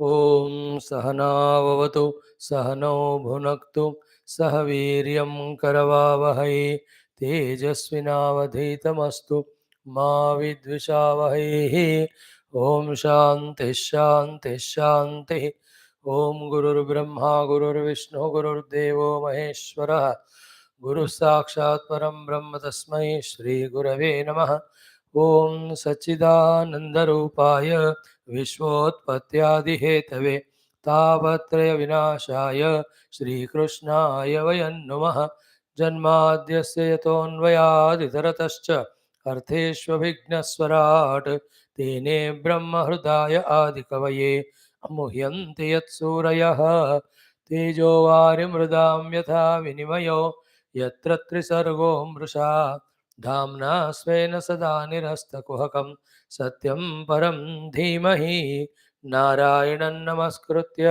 ॐ सहनाववतु सहनौ भुनक्तु सह वीर्यं करवावहै तेजस्विनावधीतमस्तु मा विद्विषावहैः। ॐ शान्तिः शान्तिः शान्तिः। ॐ गुरुर्ब्रह्मा गुरुर्विष्णुः गुरुर्देवो महेश्वरः गुरुः साक्षात् परं ब्रह्म तस्मै श्रीगुरवे नमः। ॐ सच्चिदानन्दरूपाय विश्वोत्पत्त्यादिहेतवे तापत्रयविनाशाय श्रीकृष्णाय वयं नमः। जन्माद्यस्य यतोऽन्वयादितरतश्च अर्थेष्वभिघ्नस्वराट् तेने ब्रह्महृदाय आदिकवये मुह्यन्ति यत्सूरयः तेजो वारिमृदां यथा विनिमयो यत्र त्रिसर्गो मृषा धाम्ना स्वेन सदा निरस्तकुहकं सत्यं परं धीमहि। नारायणं नमस्कृत्य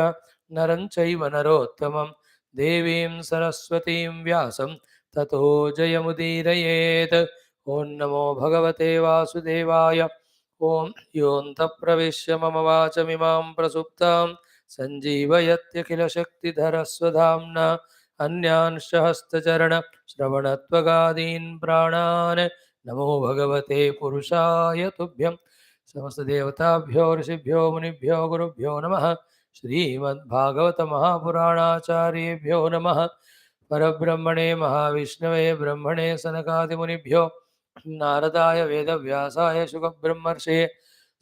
नरं चैव नरोत्तमं देवीं सरस्वतीं व्यासं ततो जयमुदीरयेत्। ॐ नमो भगवते वासुदेवाय। ॐ योऽन्तः प्रविश्य मम वाचमिमां प्रसुप्तां सञ्जीवयत्यखिलशक्तिधरस्वधाम्ना अन्यांश्च हस्तचरणश्रवणत्वगादीन् प्राणान् नमो भगवते पुरुषाय तुभ्यं। समस्तदेवताभ्यो ऋषिभ्यो मुनिभ्यो गुरुभ्यो नमः। श्रीमद्भागवत महापुराणाचार्येभ्यो नमः। परब्रह्मणे महाविष्णवे ब्रह्मणे सनकादिमुनिभ्यो नारदाय वेदव्यासाय शुकब्रह्मर्षये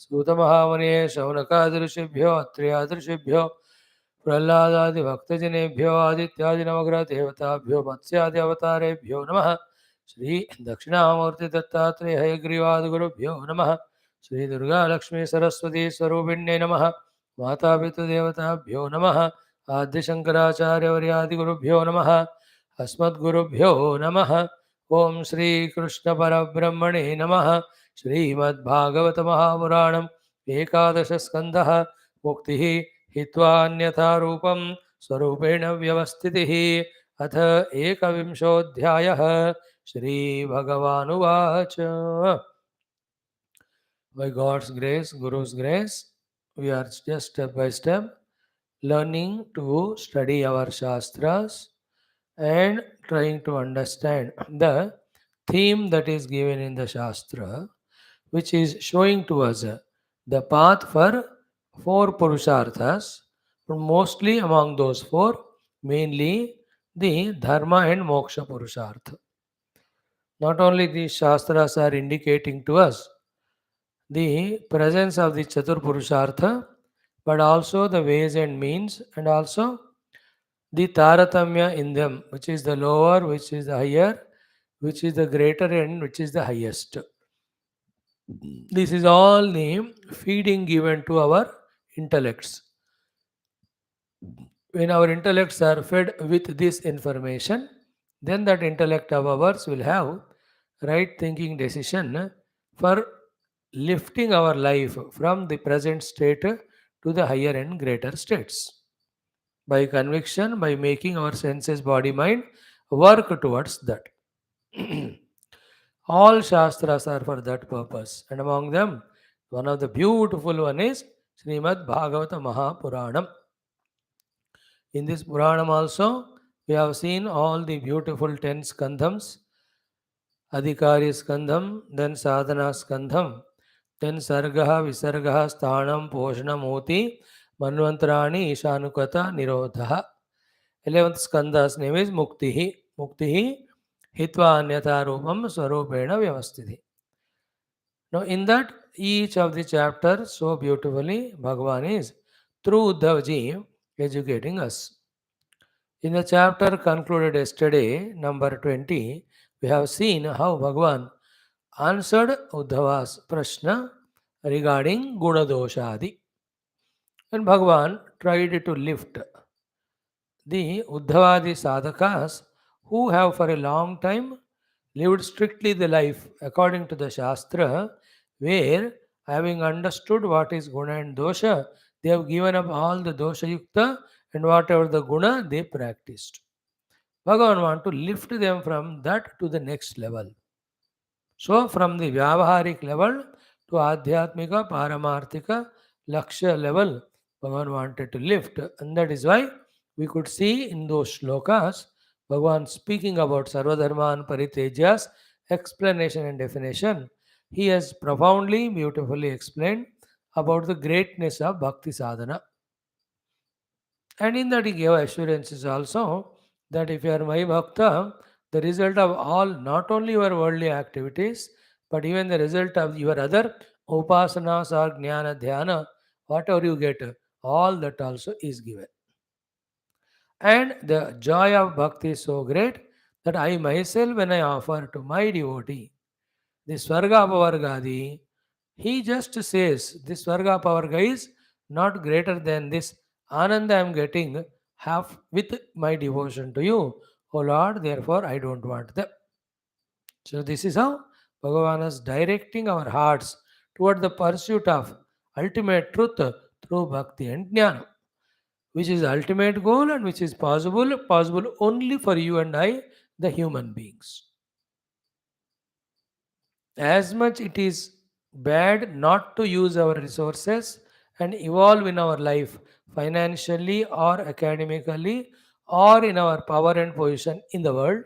सूतमहामुनिये शौनकादिऋषिभ्यो अत्र्यादिऋषिभ्यो प्रह्लादादिभक्तजनेभ्यो आदित्यादिनवग्रहदेवताभ्यो मत्स्यादि अवतारेभ्यो नमः। श्री दक्षिणामूर्ति दत्तात्रेय हयग्रीवादिगुरुभ्यो नमः। श्री दुर्गा लक्ष्मी सरस्वती स्वरूपिण्ये नमः। मातापितृदेवताभ्यो नमः। आद्यशंकराचार्यवर्यादिगुरुभ्यो नमः। अस्मद्गुरुभ्यो नमः। ओं श्री कृष्ण परब्रह्मणे नमः। श्रीमद्भागवत महापुराणम् एकादश स्कन्धः मुक्तिः हित्वान्यथा रूपं स्वरूपेण व्यवस्थितिः। अथ एकविंशोऽध्यायः। श्रीभगवानुवाच। By God's grace, Guru's grace, we are just step by step learning to study our Shastras and trying to understand the theme that is given in the Shastra, which is showing to us the path for four Purusharthas, but mostly among those four, mainly the Dharma and Moksha Purushartha. Not only these Shastras are indicating to us the presence of the Chatur Purushartha, but also the ways and means, and also the Taratamya in them, which is the lower, which is the higher, which is the greater, and which is the highest. This is all the feeding given to our intellects. When our intellects are fed with this information, then that intellect of ours will have right thinking decision for lifting our life from the present state to the higher and greater states. By conviction, by making our senses, body, mind work towards that. All Shastras are for that purpose. And among them, one of the beautiful one is Srimad Bhagavata Mahapuranam. In this Puranam also, we have seen all the beautiful 10 skandhams, Adhikari skandham, then Sadhana skandham, then Sargaha, Visargaha, Sthanam, Poshana, Moti, Manvantarani, Ishanukata, Nirodha. 11th skandha's name is Muktihi. Muktihi, Hitva Anyata Rupam Swarupena Vyavastiti. Now, in that, each of the chapters so beautifully, Bhagavan is through Uddhavji educating us. In the chapter concluded yesterday, number 20, we have seen how Bhagavan answered Uddhava's prashna regarding Guna Doshadi. And Bhagavan tried to lift the Uddhavadi sadhakas who have for a long time lived strictly the life according to the Shastra, where having understood what is Guna and Dosha, they have given up all the Dosha Yukta and whatever the Guna they practiced. Bhagavan want to lift them from that to the next level. So from the Vyavaharik level to Adhyatmika, Paramarthika, Lakshya level, Bhagavan wanted to lift. And that is why we could see in those shlokas, Bhagavan speaking about Sarvadharman Paritejya's explanation and definition. He has profoundly, beautifully explained about the greatness of Bhakti Sadhana. And in that he gave assurances also that if you are my Bhakta, the result of all, not only your worldly activities, but even the result of your other upasanas or jnana dhyana, whatever you get, all that also is given. And the joy of bhakti is so great that I myself, when I offer to my devotee, this Swarga Pavargadi, he just says, this Swarga Pavarga is not greater than this Ananda I am getting half with my devotion to you. O Lord, therefore I don't want them. So this is how Bhagavan is directing our hearts toward the pursuit of ultimate truth through bhakti and jnana, which is the ultimate goal and which is possible only for you and I, the human beings. As much it is bad not to use our resources and evolve in our life financially or academically or in our power and position in the world,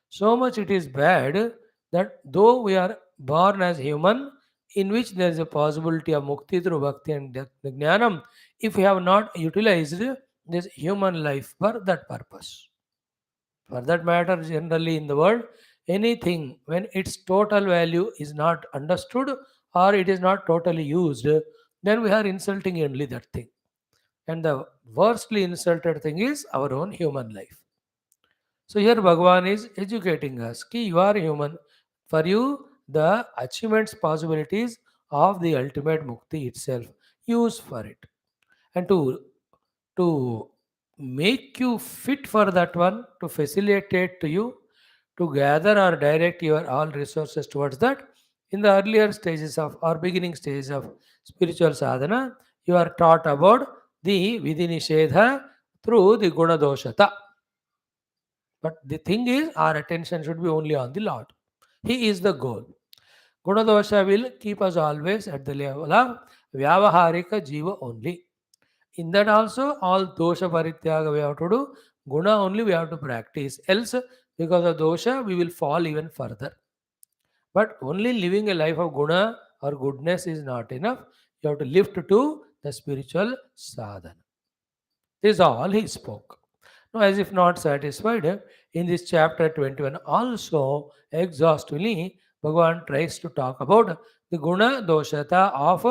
so much it is bad that though we are born as human, in which there is a possibility of mukti through bhakti and jnanam, if we have not utilized this human life for that purpose. For that matter, generally in the world, anything when its total value is not understood or it is not totally used, then we are insulting only that thing. And the worstly insulted thing is our own human life. So here Bhagavan is educating us. Ki you are human. For you, the achievements possibilities of the ultimate mukti itself. Use for it. And to make you fit for that one, to facilitate to you, to gather or direct your all resources towards that. In the earlier stages of or beginning stages of spiritual sadhana, you are taught about the vidinishedha through the guna doshata. But the thing is, our attention should be only on the Lord. He is the goal. Guna dosha will keep us always at the level of vyavaharika jiva only. In that also, all dosha parityaga we have to do, guna only we have to practice. Else, because of dosha, we will fall even further. But only living a life of guna or goodness is not enough. You have to lift to the spiritual sadhana. This is all he spoke. Now, as if not satisfied, in this chapter 21 also exhaustively, Bhagavan tries to talk about the guna doshata of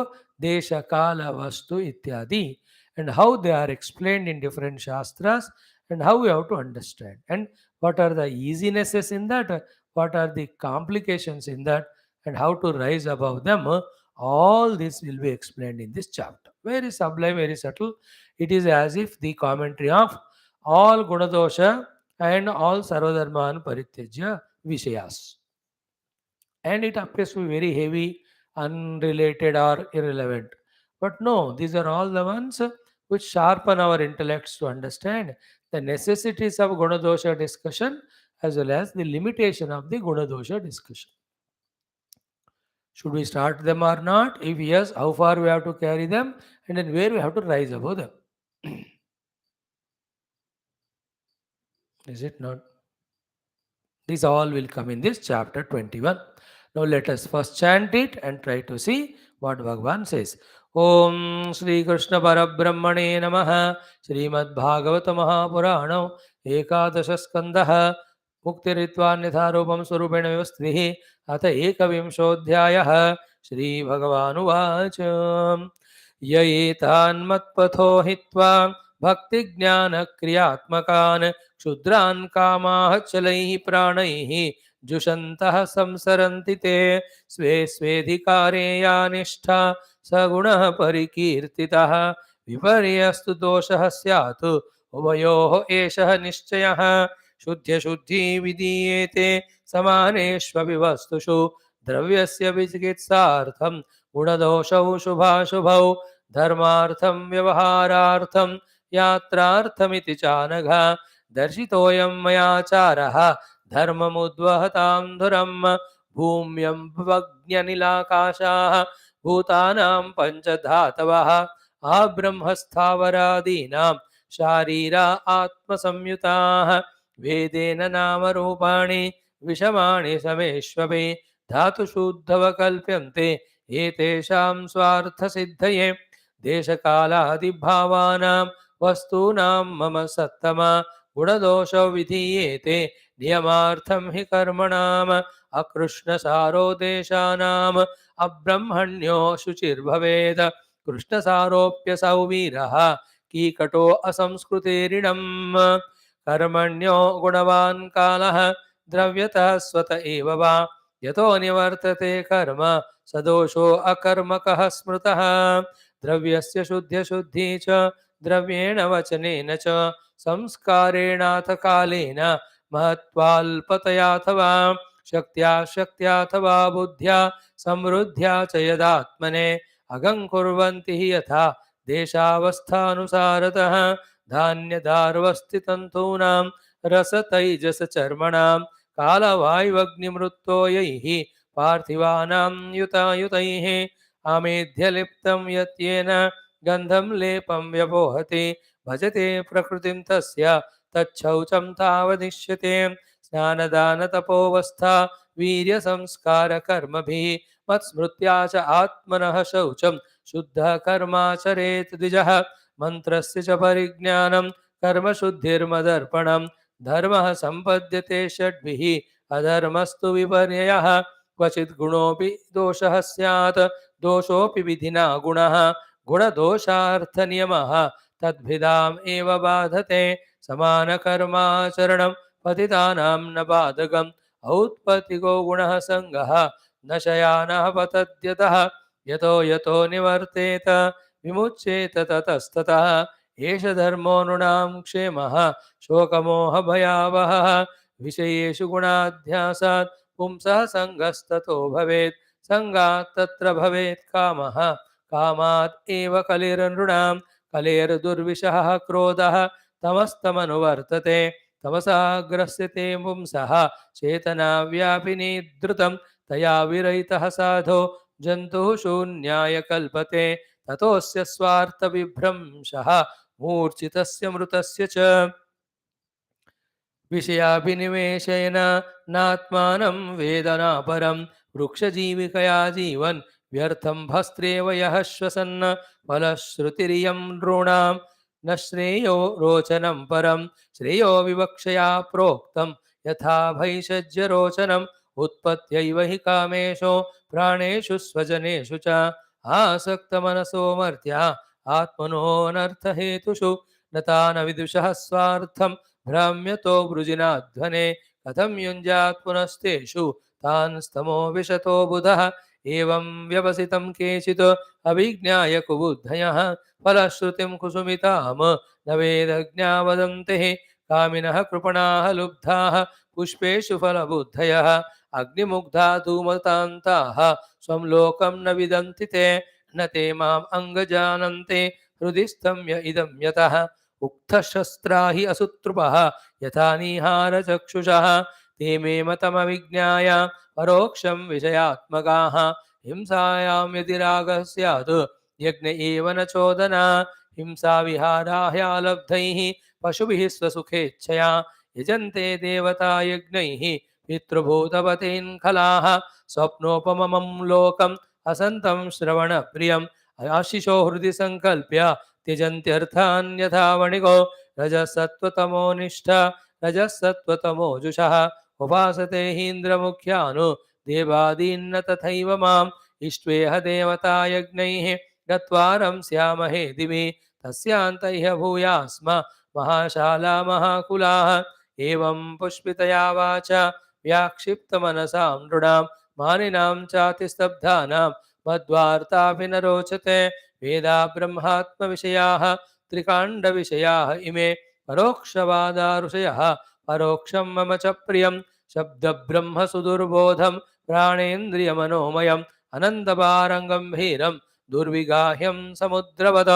desha kala vastu ityadi and how they are explained in different shastras and how we have to understand and what are the easinesses in that, what are the complications in that, and how to rise above them. All this will be explained in this chapter. Very sublime, very subtle. It is as if the commentary of all Gunadosha and all Sarvadharman Paritejya Vishayas. And it appears to be very heavy, unrelated, or irrelevant. But no, these are all the ones which sharpen our intellects to understand the necessities of Gunadosha discussion as well as the limitation of the Gunadosha discussion. Should we start them or not? If yes, how far we have to carry them and then where we have to rise above them. Is it not? These all will come in this chapter 21. Now let us first chant it and try to see what Bhagavan says. Om Shri Krishna Parabrahmane Namaha Srimad Bhagavata Mahapurana Ekadasha Skandaha Muktiritva Nitharupam Surupena Vivasthihi Atha Ekavimshodhyayah Shri Bhagavan Uvacha Yaetan Matpatho Hitva Bhakti Jnana Kriyatmakan क्षुद्रान् कामाः चलैः प्राणैः जुषन्तः संसरन्ति ते स्वे स्वेधिकारे या निष्ठा सगुणः परिकीर्तितः विपर्यस्तु दोषः स्यात् उभयोः एषः निश्चयः शुद्ध्यशुद्धि विधीयेते समानेष्वपि वस्तुषु द्रव्यस्य विचिकित्सार्थं गुणदोषौ शुभाशुभौ धर्मार्थं व्यवहारार्थं यात्रार्थमिति चानघ दर्शितोऽयं मयाचारः धर्ममुद्वहतां धुरं भूम्यं भवग्न्यनिलाकाशाः भूतानां पञ्चधातवः आब्रह्मस्थावरादीनां शारीरा आत्मसंयुताः वेदेन नामरूपाणि विषमाणि समेष्वपि धातुशुद्धवकल्प्यन्ते एतेषां स्वार्थसिद्धये देशकालादिभावानां वस्तूनां मम सत्तमा गुणदोषो विधीयेते नियमार्थं हि कर्मणाम् अकृष्णसारो देशानाम् अब्रह्मण्यो शुचिर्भवेत् कृष्णसारोऽप्यसौ वीरः कीकटो असंस्कृतेरिणम् कर्मण्यो गुणवान् कालः द्रव्यतः स्वत एव वा यतो निवर्तते कर्म सदोषो अकर्मकः स्मृतः द्रव्यस्य शुद्ध्यशुद्धि च द्रव्येण वचनेन च संस्कारेणाथ कालेन महत्त्वाल्पतयाथवा शक्त्याथवा बुद्ध्या समृद्ध्या च यदात्मने अगं कुर्वन्ति हि यथा देशावस्थानुसारतः धान्यदार्वस्थितन्तूनां रसतैजसचर्मणां कालवायुवग्निमृत्तोयैः पार्थिवानां युतायुतैः आमेध्यलिप्तं यत्येन गन्धं लेपं व्यपोहति भजते प्रकृतिं तस्य तच्छौचं तावदिश्यते स्नानदानतपोवस्था वीर्यसंस्कारकर्मभिः मत्स्मृत्या च आत्मनः शौचं शुद्धः कर्माचरेत् द्विजः मन्त्रस्य च परिज्ञानं कर्मशुद्धिर्मदर्पणं धर्मः सम्पद्यते षड्भिः अधर्मस्तु विपर्ययः क्वचित् गुणोऽपि दोषः स्यात् दोषोऽपि विधिना गुणः गुणदोषार्थनियमः तद्भिदाम् एव बाधते समानकर्माचरणं पतितानां न बाधकम् औत्पत्तिको गुणः सङ्गः न शयानः पतत्यतः यतो यतो निवर्तेत विमुच्येत ततस्ततः एष धर्मो नृणां क्षेमः शोकमोहभयावहः विषयेषु गुणाध्यासात् पुंसः सङ्गस्ततो भवेत् सङ्गात् तत्र भवेत् कामः कामात् एव कलिर्नृणां कलेर्दुर्विषः क्रोधः तमस्तमनुवर्तते तमसा ग्रस्यते पुंसः चेतनाव्यापिनी धृतं तया विरहितः साधो जन्तुः शून्याय कल्पते ततोऽस्य स्वार्थविभ्रंशः मूर्छितस्य मृतस्य च विषयाभिनिवेशेन नात्मानं वेदनापरं वृक्षजीविकया जीवन् व्यर्थं भस्त्रेव यः श्वसन् फलश्रुतिरियं नृणां न श्रेयो रोचनं परं श्रेयो विवक्षया प्रोक्तं यथा भैषज्यरोचनम् उत्पत्त्यैव हि कामेषु प्राणेषु स्वजनेषु च आसक्तमनसो मर्त्या आत्मनोऽनर्थहेतुषु न तान् विदुषः स्वार्थं भ्राम्यतो वृजिनाध्वने कथं युञ्जात् पुनस्तेषु तान् स्तमो विशतो बुधः एवं व्यवसितं केचित् अभिज्ञाय कुबुद्धयः फलश्रुतिं कुसुमितां न वेदज्ञा वदन्ति कामिनः कृपणाः लुब्धाः पुष्पेषु फलबुद्धयः अग्निमुग्धा धूमतान्ताः स्वं लोकं न विदन्ति ते न ते माम् अङ्गजानन्ते हृदि स्तम्य इदं यतः उक्तशस्त्रा हि असुतृपः यथा निहारचक्षुषः ते मे मतमविज्ञाय परोक्षं विषयात्मकाः हिंसायां यदि रागः स्यात् यज्ञ एव न चोदना हिंसा विहाराह्यालब्धैः पशुभिः स्वसुखेच्छया यजन्ते देवता यज्ञैः पितृभूतपतीन् खलाः स्वप्नोपमं लोकम् असन्तं श्रवणप्रियम् आशिषो हृदि सङ्कल्प्य त्यजन्त्यर्थान् यथा वणिको रजसत्त्वतमो निष्ठा रजसत्त्वतमोजुषः उपासते हीन्द्रमुख्यानु देवादीन्न तथैव माम् इष्ट्वेह देवता यज्ञैः गत्वा रंस्यामहे दिवि तस्यान्तैः भूयास्म महाशाला महाकुलाः एवं पुष्पितया वाचा व्याक्षिप्तमनसां नृणां मानिनां चातिस्तब्धानां मद्वार्तापि न रोचते वेदा ब्रह्मात्मविषयाः त्रिकाण्डविषयाः इमे परोक्षवादा ऋषयः परोक्षं मम च प्रियं शब्दब्रह्मसुदुर्बोधं प्राणेन्द्रियमनोमयम् अनन्तपारङ्गम्भीरं दुर्विगाह्यं समुद्रवद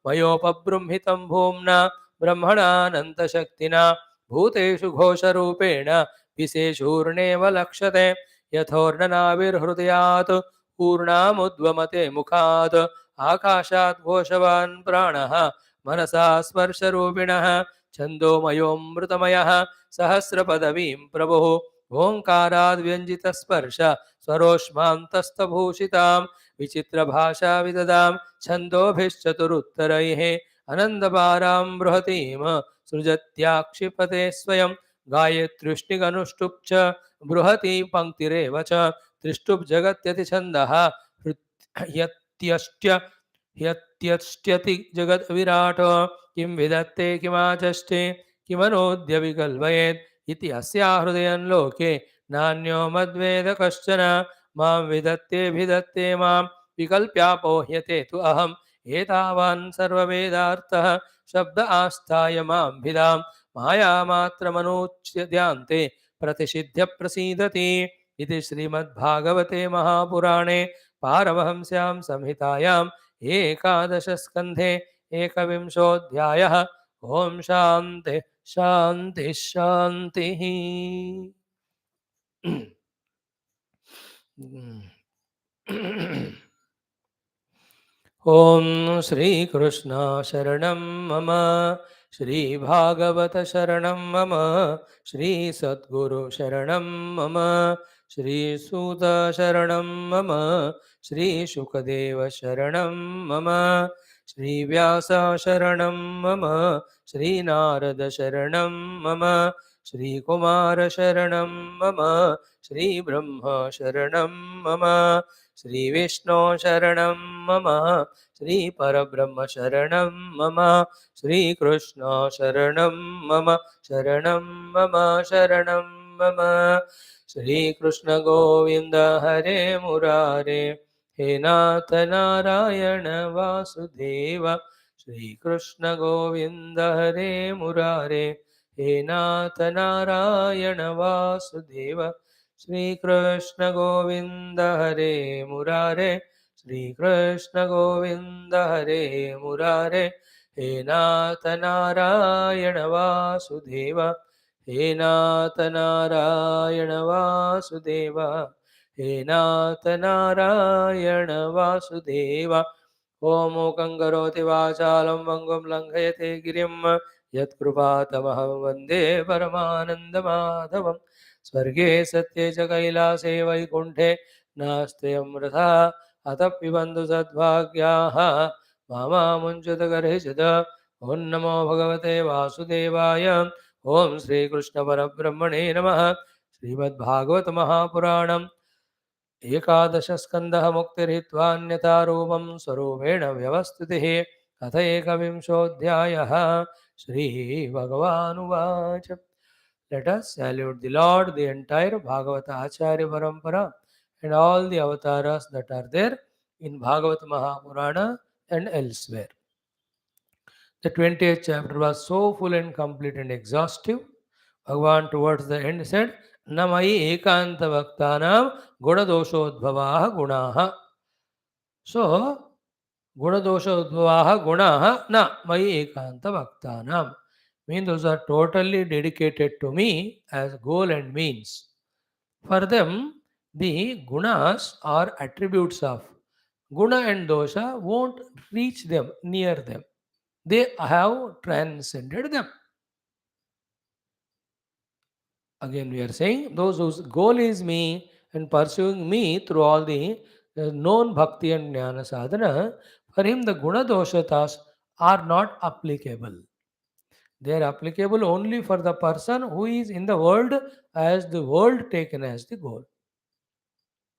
मयोपबृंहितं भूम्ना ब्रह्मणानन्तशक्तिना भूतेषु घोषरूपेण विशेषूर्णेव लक्ष्यते यथोर्णनाभिर्हृदयात् पूर्णामुद्वमते मुखात् आकाशात् घोषवान् प्राणः मनसा स्पर्शरूपिणः छन्दोमयोऽमृतमयः सहस्रपदवीं प्रभुः ओङ्काराद् व्यञ्जितस्पर्श स्वरोष्मान्तस्थभूषितां विचित्रभाषा विददां छन्दोभिश्चतुरुत्तरैः अनन्दपारां बृहतीं सृजत्याक्षिपते स्वयं गायत्र्युष्णिगनुष्टुप् च बृहती पङ्क्तिरेव च त्रिष्टुप् जगत्यतिछन्दः यत्यष्ट्य ह्यत्यष्ट्यति जगद्विराट किं विदत्ते किमाचष्टे किमनोद्य विकल्पयेत् इति अस्या हृदयं लोके नान्यो मद्वेद कश्चन मां विदत्तेऽभिदत्ते मां विकल्प्यापोह्यते तु अहम् एतावान् सर्ववेदार्थः शब्द आस्थाय मां भिदां मायामात्रमनूच्यध्यान्ते प्रतिषिध्य प्रसीदति इति श्रीमद्भागवते महापुराणे पारमहंस्यां संहितायाम् एकादशस्कन्धे एकविंशोऽध्यायः। ओम शांति शांति शान्तिः। ओम श्री कृष्ण शरणं मम, श्री भागवत शरणं मम, श्री सद्गुरु शरणं मम, श्री सूत शरणं मम, श्री शुकदेव शरणं मम, श्री व्यास शरणं मम, श्री नारद शरणं मम, श्री कुमार शरणं मम, श्री ब्रह्म शरणं मम, श्री विष्णु शरणं मम, श्री परब्रह्म शरणं मम, श्री कृष्ण शरणं मम, शरणं मम, शरणं मम। श्री कृष्ण गोविंद हरे मुरारे, हे नाथ नारायण वासुदेव। श्री कृष्ण गोविंद हरे मुरारे, हे नाथ नारायण वासुदेव। श्री कृष्ण गोविंद हरे मुरारे, श्री कृष्ण गोविंद हरे मुरारे, हे नाथ नारायण वासुदेव, हे नाथ नारायण वासुदेव, हे नाथ नारायण वासुदेव। ओम मूकं करोति वाचालं पङ्गुं लङ्घयते गिरिं यत्कृपातमहं वन्दे परमानन्दमाधवं। स्वर्गे सत्ये च कैलासे वैकुण्ठे नास्त्यमृथा अतपिबन्धु सद्भाग्याः मामामुञ्चत गर्हिषद। ॐ नमो भगवते वासुदेवाय। ॐ श्रीकृष्णपरब्रह्मणे नमः। श्रीमद्भागवत महापुराणम् एकादशस्कन्धः मुक्तिर्हित्वान्यथा रूपं स्वरूपेण व्यवस्थितिः। अथ एकविंशोऽध्यायः। श्रीभगवानुवाच। Let us salute the Lord, the entire Bhagavata Acharya Parampara, and all the avatars that are there in Bhagavata Mahapurana and elsewhere. The 20th chapter was so full and complete and exhaustive. Bhagavan towards the end said, Namai ekanta bhaktanam gunadoshodbhavaha gunaha. So, gunadoshodbhavaha gunaha na mai ekanta bhaktanam. Means those are totally dedicated to me as goal and means. For them, the gunas are attributes of guna and dosha won't reach them, near them. They have transcended them. Again, we are saying those whose goal is me and pursuing me through all the known bhakti and jnana sadhana, for him the guna doshatas are not applicable. They are applicable only for the person who is in the world as the world taken as the goal.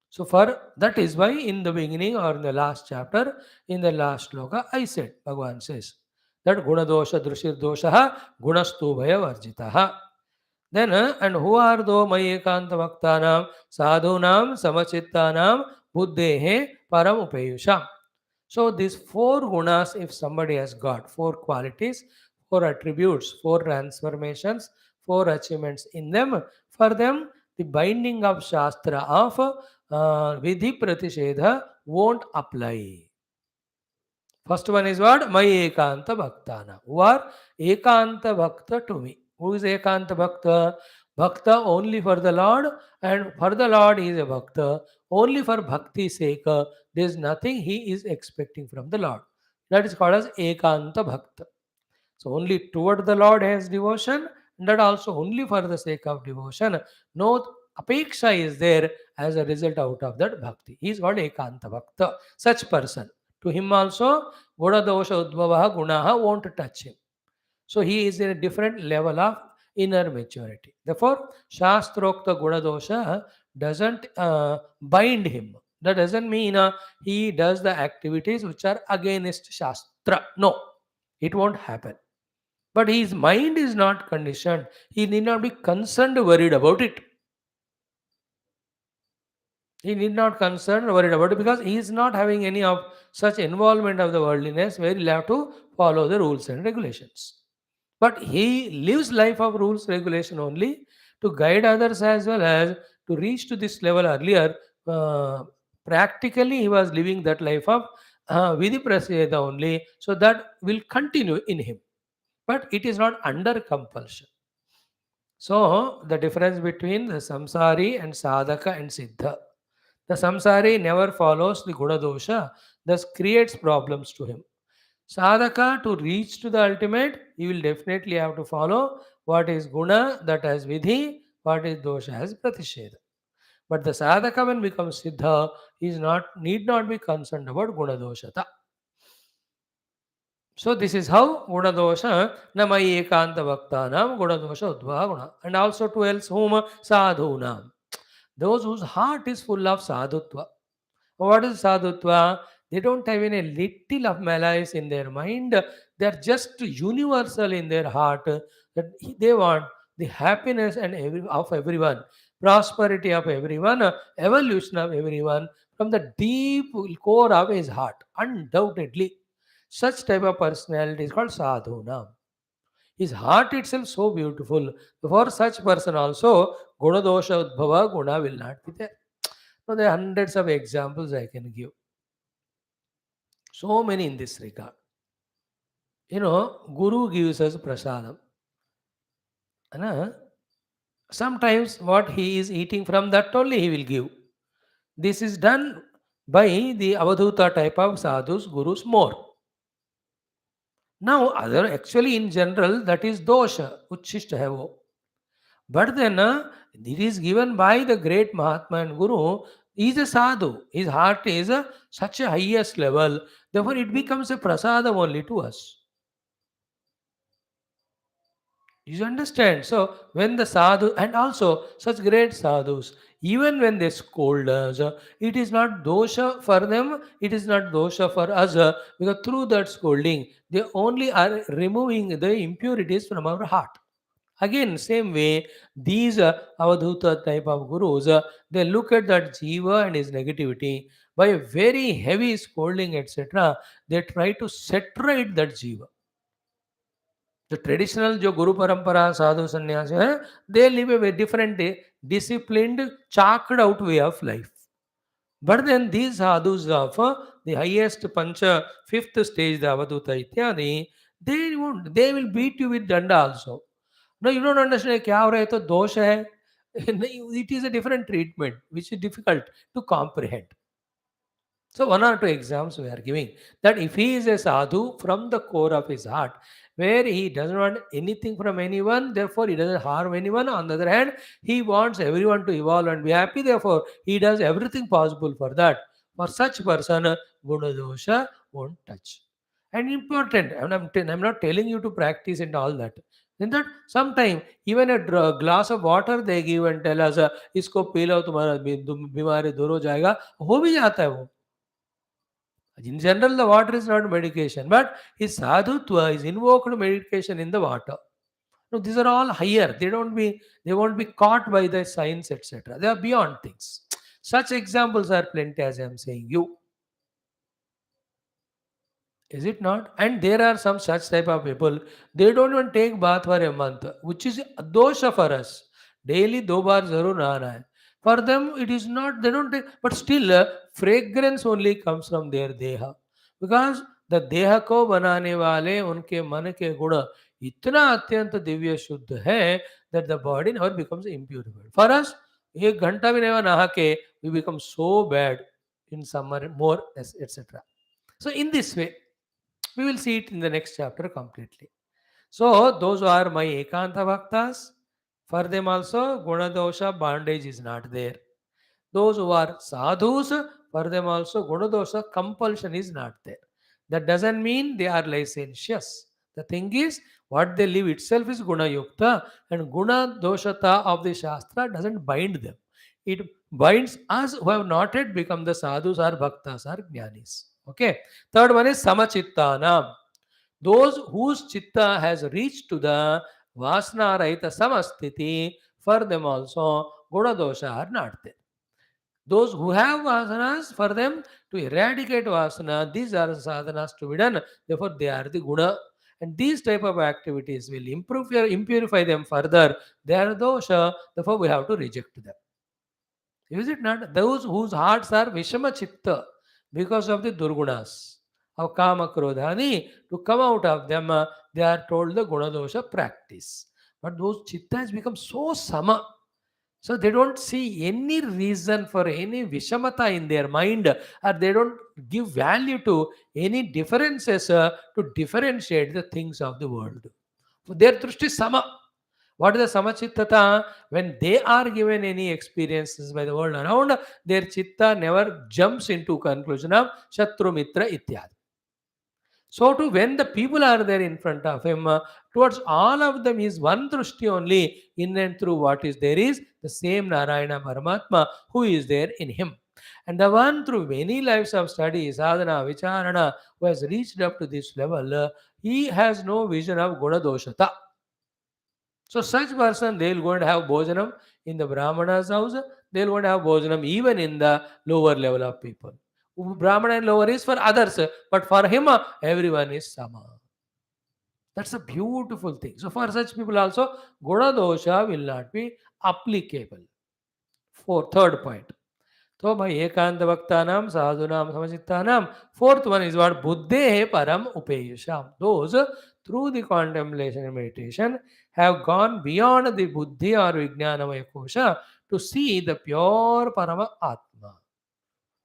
So for that is why in the beginning or in the last chapter, in the last sloka, I said, Bhagavan says, that guna dosha drushir dosha gunastu bhaya varjitaha. Then, and who are though mayekanta bhaktanam sadhunam samachittanam buddhehe param upayusha. So these four gunas, if somebody has got four qualities, four attributes, four transformations, four achievements in them, for them the binding of Shastra of Vidhi Pratishedha won't apply. First one is what? My Ekanta Bhaktana. Who are Ekanta Bhakta to me. Who is Ekanta Bhakta? Bhakta only for the Lord, and for the Lord is a Bhakta only for bhakti sake, there is nothing he is expecting from the Lord. That is called as Ekanta Bhakta. So only toward the Lord has devotion, and that also only for the sake of devotion. No apeksha is there as a result out of that bhakti. He is called Ekanta Bhakta. Such person. To him also, Guna Dosha Udbhavaha Gunaha won't touch him. So he is in a different level of inner maturity. Therefore, Shastrokta Guna Dosha doesn't bind him. That doesn't mean he does the activities which are against Shastra. No, it won't happen. But his mind is not conditioned. He need not be concerned, worried about it. He need not concerned, worried about it, because he is not having any of such involvement of the worldliness where he'll have to follow the rules and regulations. But he lives life of rules, regulation only to guide others as well as to reach to this level earlier. Uh, Practically, he was living that life of Vidhi Prasada only, so that will continue in him. But it is not under compulsion. So, the difference between the samsari and sadhaka and siddha. The samsari never follows the guna dosha, thus creates problems to him. Sadhaka, to reach to the ultimate, he will definitely have to follow what is guna, that has vidhi, what is dosha has pratisheda. But the sadhaka, when becomes siddha, he is not need not be concerned about guna doshata. So this is how guna dosha namai ekanta bhaktanam guna dosha udva guna. And also to else whom sadhunam. Those whose heart is full of sadhutva. What is sadhutva? They don't have any little of malice in their mind. They are just universal in their heart. That they want the happiness and of everyone, prosperity of everyone, evolution of everyone from the deep core of his heart. Undoubtedly, such type of personality is called sadhuna. His heart itself so beautiful. For such person also, guna dosha udbhava guna will not be there. Now, there are hundreds of examples I can give. So many in this regard. Guru gives us prasadam. And, sometimes what he is eating from that only he will give. This is done by the avadhuta type of sadhus, gurus more. Now, other actually in general that is dosha, uchishta havo. But then it is given by the great Mahatma and Guru. He is a sadhu. His heart is such a highest level. Therefore, it becomes a prasadam only to us. You understand? So, when the sadhu, and also such great sadhus, even when they scold us, it is not dosha for them, it is not dosha for us, because through that scolding, they only are removing the impurities from our heart. Again, same way, these avadhuta type of gurus, they look at that jiva and his negativity by a very heavy scolding, etc. They try to set right that jiva. The traditional जो गुरु परंपरा साधु संन्यास है, they live a very different, disciplined, chalked out way of life. But then these sadhus of the highest pancha, fifth stage, the avaduta ityadi, they will beat you with danda also. No, you don't understand क्या हो रहा है तो दोष है. It is a different treatment which is difficult to comprehend. So, one or two examples we are giving that if he is a sadhu from the core of his heart, where he doesn't want anything from anyone, therefore he doesn't harm anyone. On the other hand, he wants everyone to evolve and be happy, therefore he does everything possible for that. For such person, guna dosha won't touch. And important, and I'm not telling you to practice and all that. In that, sometime even a glass of water they give and tell us, इसको P low तुम्हारा बीमारी दूर हो जाएगा, हो भी जाता है वो. In general, the water is not medication, but his sadhutva is invoked medication in the water. No, these are all higher. They won't be caught by the science, etc. They are beyond things. Such examples are plenty, as I am saying you. Is it not? And there are some such type of people, they don't even take bath for a month, which is a dosha for us. Daily do bar zarur nahana hai. For them, it is not, they don't take, but still, fragrance only comes from their deha. Because the deha ko banane wale, unke man ke guna, itna atyant divya shuddha hai, that the body never becomes impurified. For us, एक घंटा भी नहीं नहा के we become so bad. in summer more, etc. So in this way, we will see it in the next chapter completely. So those who are my Ekanta Bhaktas, for them also Guna Dosha bondage is not there. Those who are sadhus, for them also gunadosha compulsion is not there. That doesn't mean they are licentious. The thing is, what they live itself is guna yukta, and guna doshata of the shastra doesn't bind them. It binds us who have not yet become the sadhus or bhaktas or jnanis. Okay. Third one is samachittanam. Those whose chitta has reached to the vasana rahita samastiti, for them also guna dosha are not there. Those who have vasanas, for them to eradicate vasana, these are sadhanas to be done. Therefore, they are the guna. And these type of activities will impurify them further. They are dosha. Therefore, we have to reject them. Is it not? Those whose hearts are vishama chitta because of the durgunas of kama krodhani, to come out of them, they are told the guna dosha practice. But those chitta has become so sama. So they don't see any reason for any vishamata in their mind, or they don't give value to any differences to differentiate the things of the world. So their drishti is sama. What is the samachittata? When they are given any experiences by the world around, their chitta never jumps into conclusion of Shatru Mitra Ityad. So too, when the people are there in front of him, towards all of them is one drushti only, in and through what is there is the same Narayana Paramatma who is there in him. And the one through many lives of study, sadhana, vicharana, who has reached up to this level, he has no vision of guna doshata. So such person, they will go and have bhojanam in the Brahmana's house, they will go and have bhojanam even in the lower level of people. Brahmana and lower is for others, but for him, everyone is sama. That's a beautiful thing. So for such people also, Guna dosha will not be applicable. Third point. So by Ekanta Bhaktanam, Sadhunam, Samachittanam. Fourth one is what? Buddhe Param Upeyusham. Those through the contemplation and meditation have gone beyond the Buddhi or Vijnanamaya Kosha to see the pure Parama Atma.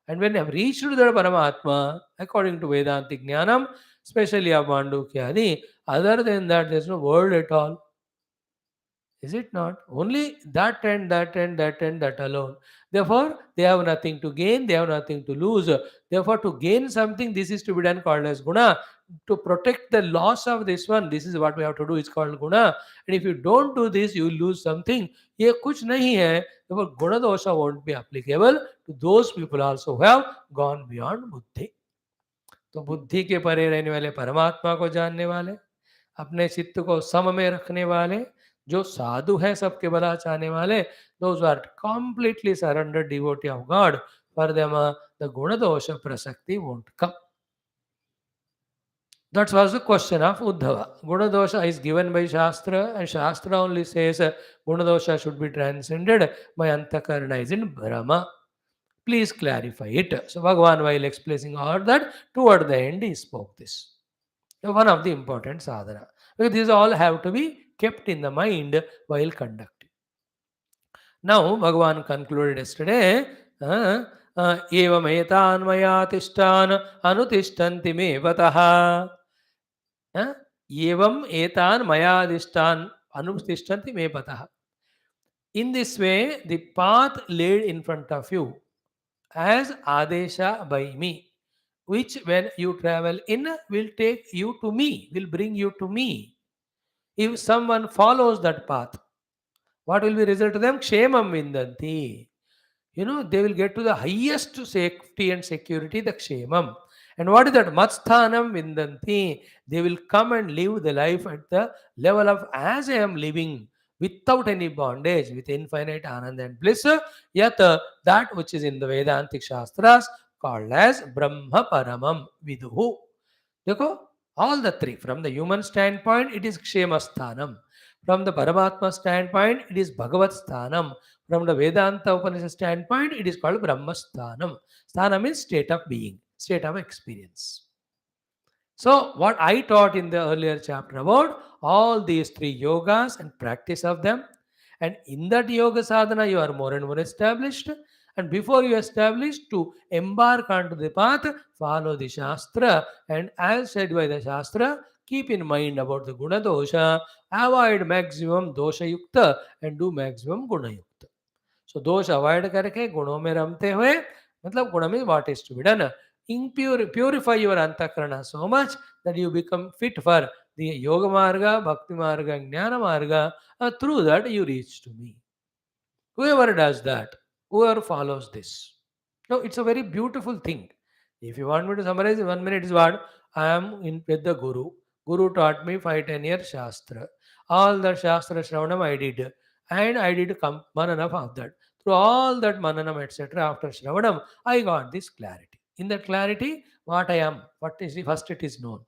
And when they have reached to the Paramatma, according to Vedantic Jnanam, especially of Mandukyadi, other than that, there is no world at all. Is it not? Only that and that and that and that alone. Therefore, they have nothing to gain, they have nothing to lose. Therefore, to gain something, this is to be done called as guna. To protect the loss of this one, this is what we have to do, it's called guna. And if you don't do this, you will lose something. Ye kuch nahi hai. Therefore, guna dosha won't be applicable to those people also who have gone beyond buddhi. तो बुद्धि के परे रहने वाले परमात्मा को जानने वाले, अपने चित्त को सम में रखने वाले, जो साधु है, सबके भला चाहने वाले, those who are completely surrendered devotee of God, for them the guna dosha prasakti won't come. That was the question of Uddhava. Guna dosha is given by Shastra, and Shastra only says guna dosha should be transcended by antakarna is in Brahma. Please clarify it. So Bhagavan, while explaining all that, toward the end he spoke this. One of the important sadhana. Because these all have to be kept in the mind while conducting. Now, Bhagavan concluded yesterday, evam etan maya tishtan anutishtanti me vataha. Evam etan maya tishtan anutishtanti me vataha. In this way, the path laid in front of you as adesha by me, which when you travel in will take you to me, will bring you to me. If someone follows that path, what will be result to them? Kshemam vindanti. They will get to the highest safety and security, the kshemam. And what is that? Matsthanam vindanti. They will come and live the life at the level of as I am living, without any bondage, with infinite ananda and bliss. Yet that which is in the Vedantic Shastras called as Brahma Paramam Viduhu. Dekho, all the three. From the human standpoint, it is Kshemasthanam. From the Paramatma standpoint, it is Bhagavat Sthanam. From the Vedanta Upanishad standpoint, it is called Brahmasthanam. Sthanam means state of being, state of experience. So, what I taught in the earlier chapter about all these three yogas and practice of them, and in that yoga sadhana, you are more and more established, And before you establish to embark onto the path, follow the Shastra. And as said by the Shastra, keep in mind about the Guna Dosha, avoid maximum Dosha Yukta and do maximum Guna Yukta. So दोष avoid करके गुणों में रमते हुए, मतलब गुण में what is to be done, purify your antakarana so much that you become fit for the yoga marga, bhakti marga, jnana marga. Through that you reach to me. Whoever does that, whoever follows this. No, it's a very beautiful thing. If you want me to summarize in 1 minute, is what I am in with the Guru. Guru taught me 5-10 years Shastra. All the Shastra Shravanam I did. And I did Mananam of that. Through all that Mananam, etc., after Shravanam, I got this clarity. In that clarity, what I am, what is the first it is known.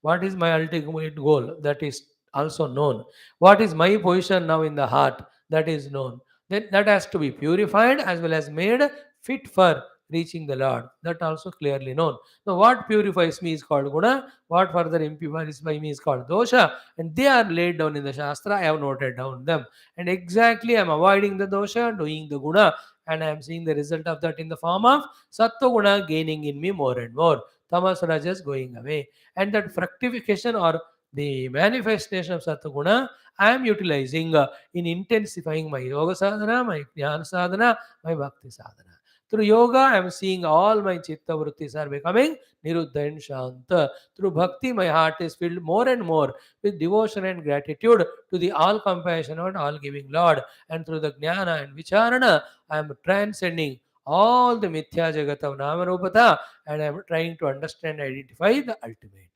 What is my ultimate goal? That is also known. What is my position now in the heart? That is known. Then that has to be purified as well as made fit for reaching the Lord. That also clearly known. Now, what purifies me is called guna. What further impurifies by me is called dosha. And they are laid down in the Shastra. I have noted down them. And exactly I am avoiding the dosha, doing the guna. And I am seeing the result of that in the form of sattva guna gaining in me more and more. Tamas rajas going away. And that fructification or the manifestation of Sattva-guna, I am utilizing in intensifying my yoga sadhana, my jnana sadhana, my bhakti sadhana. Through yoga, I am seeing all my chitta vrittis are becoming niruddha and shanta. Through bhakti, my heart is filled more and more with devotion and gratitude to the all compassionate and all giving Lord. And through the jnana and vicharana, I am transcending all the mithya jagat of namarupata, and I am trying to understand and identify the ultimate.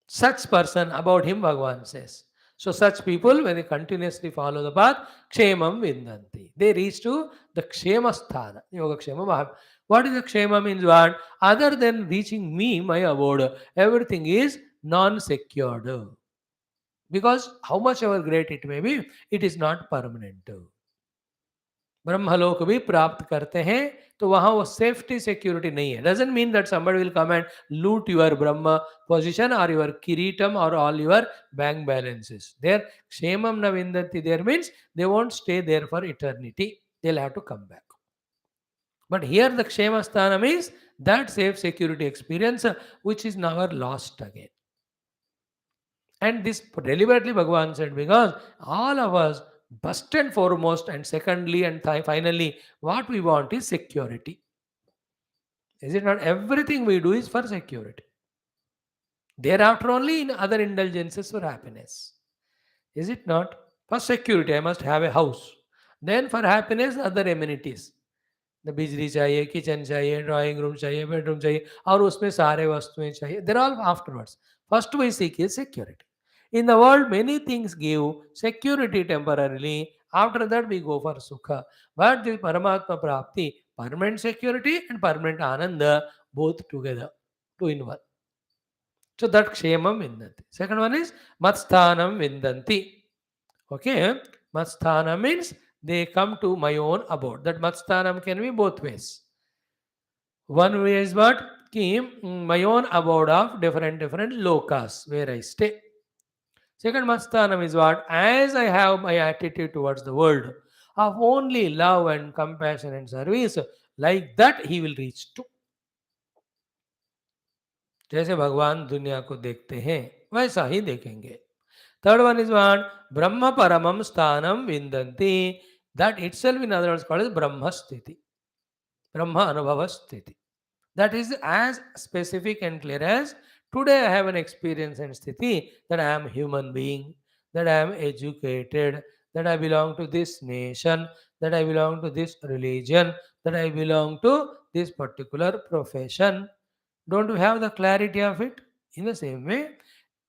Such person, about him Bhagavan says. So such people, when they continuously follow the path, kshemam vindanti. They reach to the kshema sthana. Yoga kshema maham. What is the kshema means what? Other than reaching me, my abode, everything is non-secured. Because how much ever great it may be, it is not permanent. ब्रह्मलोक भी प्राप्त करते हैं तो वहां वो safety security नहीं है. Doesn't mean that somebody will come and loot your brahma position or your kiritam or all your bank balances. Their kshemam na vindanti there means they won't stay there for eternity. They'll have to come back. But here the kshema sthana means that safe security experience which is never lost again. And this deliberately Bhagavan said because all of us, first and foremost, and secondly and finally, what we want is security. Is it not? Everything we do is for security. Thereafter, only in other indulgences for happiness. Is it not? For security, I must have a house. Then for happiness, other amenities. The बिजली चाहिए, kitchen चाहिए, drawing room चाहिए, bedroom चाहिए और उसमें सारे वस्तुएं चाहिए. They're all afterwards. First we seek is security. In the world, many things give security temporarily. After that, we go for sukha. But the Paramatma Prapti, permanent security and permanent ananda, both together, two in one. So that kshemam vindanti. Second one is matsthanam vindanti. Okay, matsthanam means they come to my own abode. That matsthanam can be both ways. One way is what? My own abode of different lokas where I stay. Second matsthanam is what? As I have my attitude towards the world of only love and compassion and service, like that he will reach to. जैसे भगवान दुनिया को देखते हैं वैसा ही देखेंगे. Third one is what? Brahma paramam sthanam vindanti. That itself in other words called as Brahma sthiti. Brahma anubhava sthiti. That is as specific and clear as today I have an experience and sthiti that I am human being, that I am educated, that I belong to this nation, that I belong to this religion, that I belong to this particular profession. Don't you have the clarity of it? In the same way,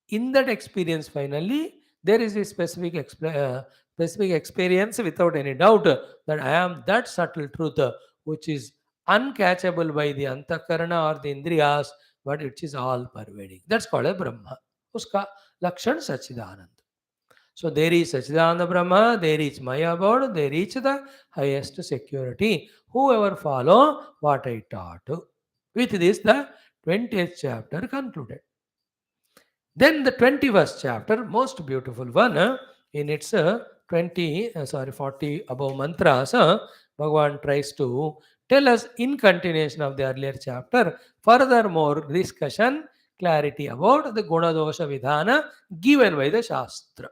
in that experience finally, there is a specific experience without any doubt that I am that subtle truth which is uncatchable by the antakarana or the indriyas, but it is all pervading. That's called a Brahma. Uska lakshan Sachidanand. So there is Sachidananda Brahma, there is Maya abode, they reach the highest security. Whoever follow what I taught. With this, the 20th chapter concluded. Then the 21st chapter, most beautiful one, in its 40 above mantras, Bhagavan tries to tell us in continuation of the earlier chapter, furthermore discussion, clarity about the Guna Dosha Vidhana given by the Shastra.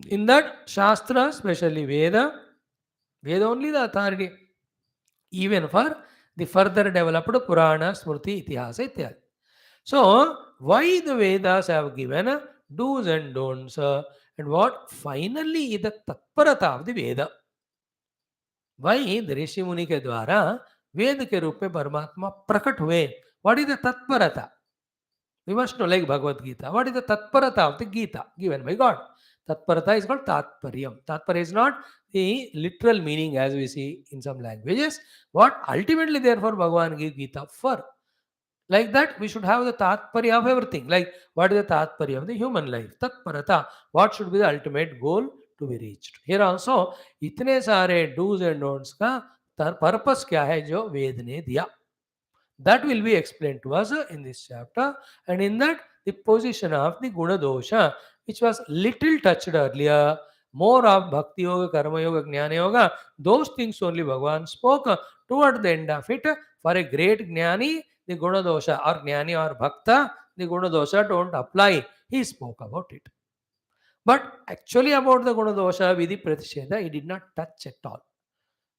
In that Shastra, especially Veda only the authority, even for the further developed Purana, Smriti, Itihasa, Ityadi. So, why the Vedas have given do's and don'ts, and what finally is the tatparata of the Veda? Why the ऋषि मुनि के द्वारा वेद के रूप में परमात्मा प्रकट हुए? What is the tatparata? We must know, like Bhagavad Gita. What is the tatparata of the Gita given by God? Tatparata is called tatparyam. Tatparya is not the literal meaning as we see in some languages. What ultimately, therefore, Bhagavan gave Gita for? Like that, we should have the tatparya of everything. Like, what is the tatparya of the human life? Tatparata. What should be the ultimate goal to be reached? Here also, इतने सारे do's and don'ts का purpose क्या है जो वेद ने दिया? That will be explained to us in this chapter, and in that the position of the Guna Dosha, which was little touched earlier, more of Bhakti Yoga, Karma Yoga, Jnana Yoga, those things only Bhagavan spoke toward the end of it. For a great Jnani, the Guna Dosha or Jnani or Bhakta, the Guna Dosha don't apply. He spoke about it. But actually about the Guna Dosha, Vidhi Pratisheda, he did not touch at all.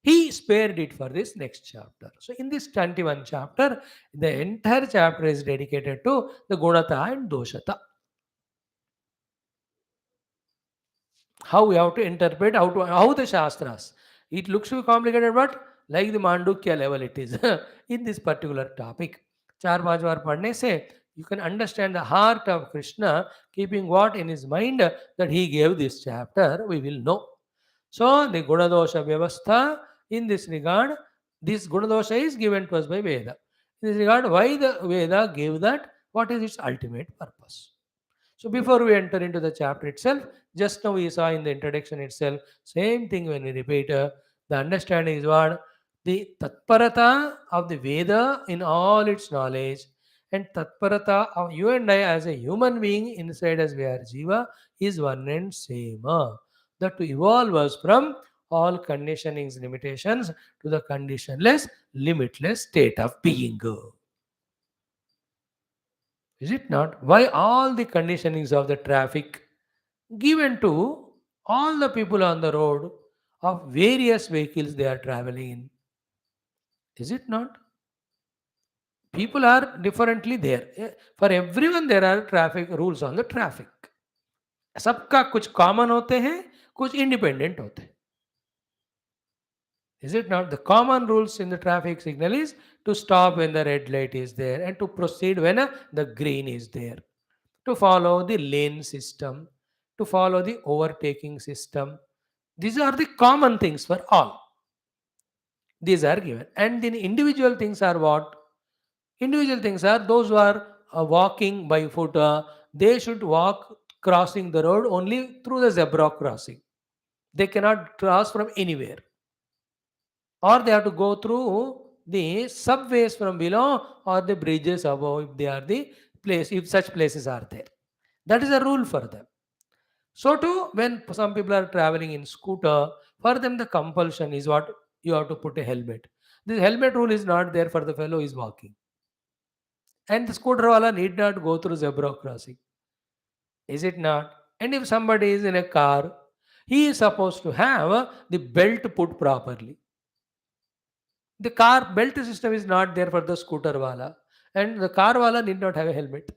He spared it for this next chapter. So, in this 21 chapter, the entire chapter is dedicated to the Gunata and Doshata. How we have to interpret, how the Shastras. It looks to be complicated, but like the Mandukya level it is in this particular topic. 4-5 बार पढ़ने से you can understand the heart of Krishna, keeping what in his mind that he gave this chapter, we will know. So, the Gunadosha Vyavastha, in this regard, this Gunadosha is given to us by Veda. In this regard, why the Veda gave that? What is its ultimate purpose? So, before we enter into the chapter itself, just now we saw in the introduction itself, same thing when we repeat, the understanding is what? The Tatparata of the Veda in all its knowledge, and Tatparata of you and I as a human being inside as we are Jiva is one and same. That to evolve us from all conditionings, limitations to the conditionless, limitless state of being. Is it not? Why all the conditionings of the traffic given to all the people on the road of various vehicles they are traveling in? Is it not? People are differently there. For everyone there are traffic rules on the traffic. सबका कुछ common होते हैं, कुछ independent होते हैं. Is it not? The common rules in the traffic signal is to stop when the red light is there and to proceed when the green is there. To follow the lane system, to follow the overtaking system. These are the common things for all. These are given. And the individual things are what? Individual things are those who are walking by foot, they should walk crossing the road only through the zebra crossing. They cannot cross from anywhere. Or they have to go through the subways from below or the bridges above if they are the place, if such places are there. That is a rule for them. So too, when some people are traveling in scooter, for them the compulsion is what you have to put a helmet. This helmet rule is not there for the fellow who is walking. And the scooter wala need not go through zebra crossing. Is it not? And if somebody is in a car, he is supposed to have the belt put properly. The car belt system is not there for the scooter wala, and the car wala need not have a helmet.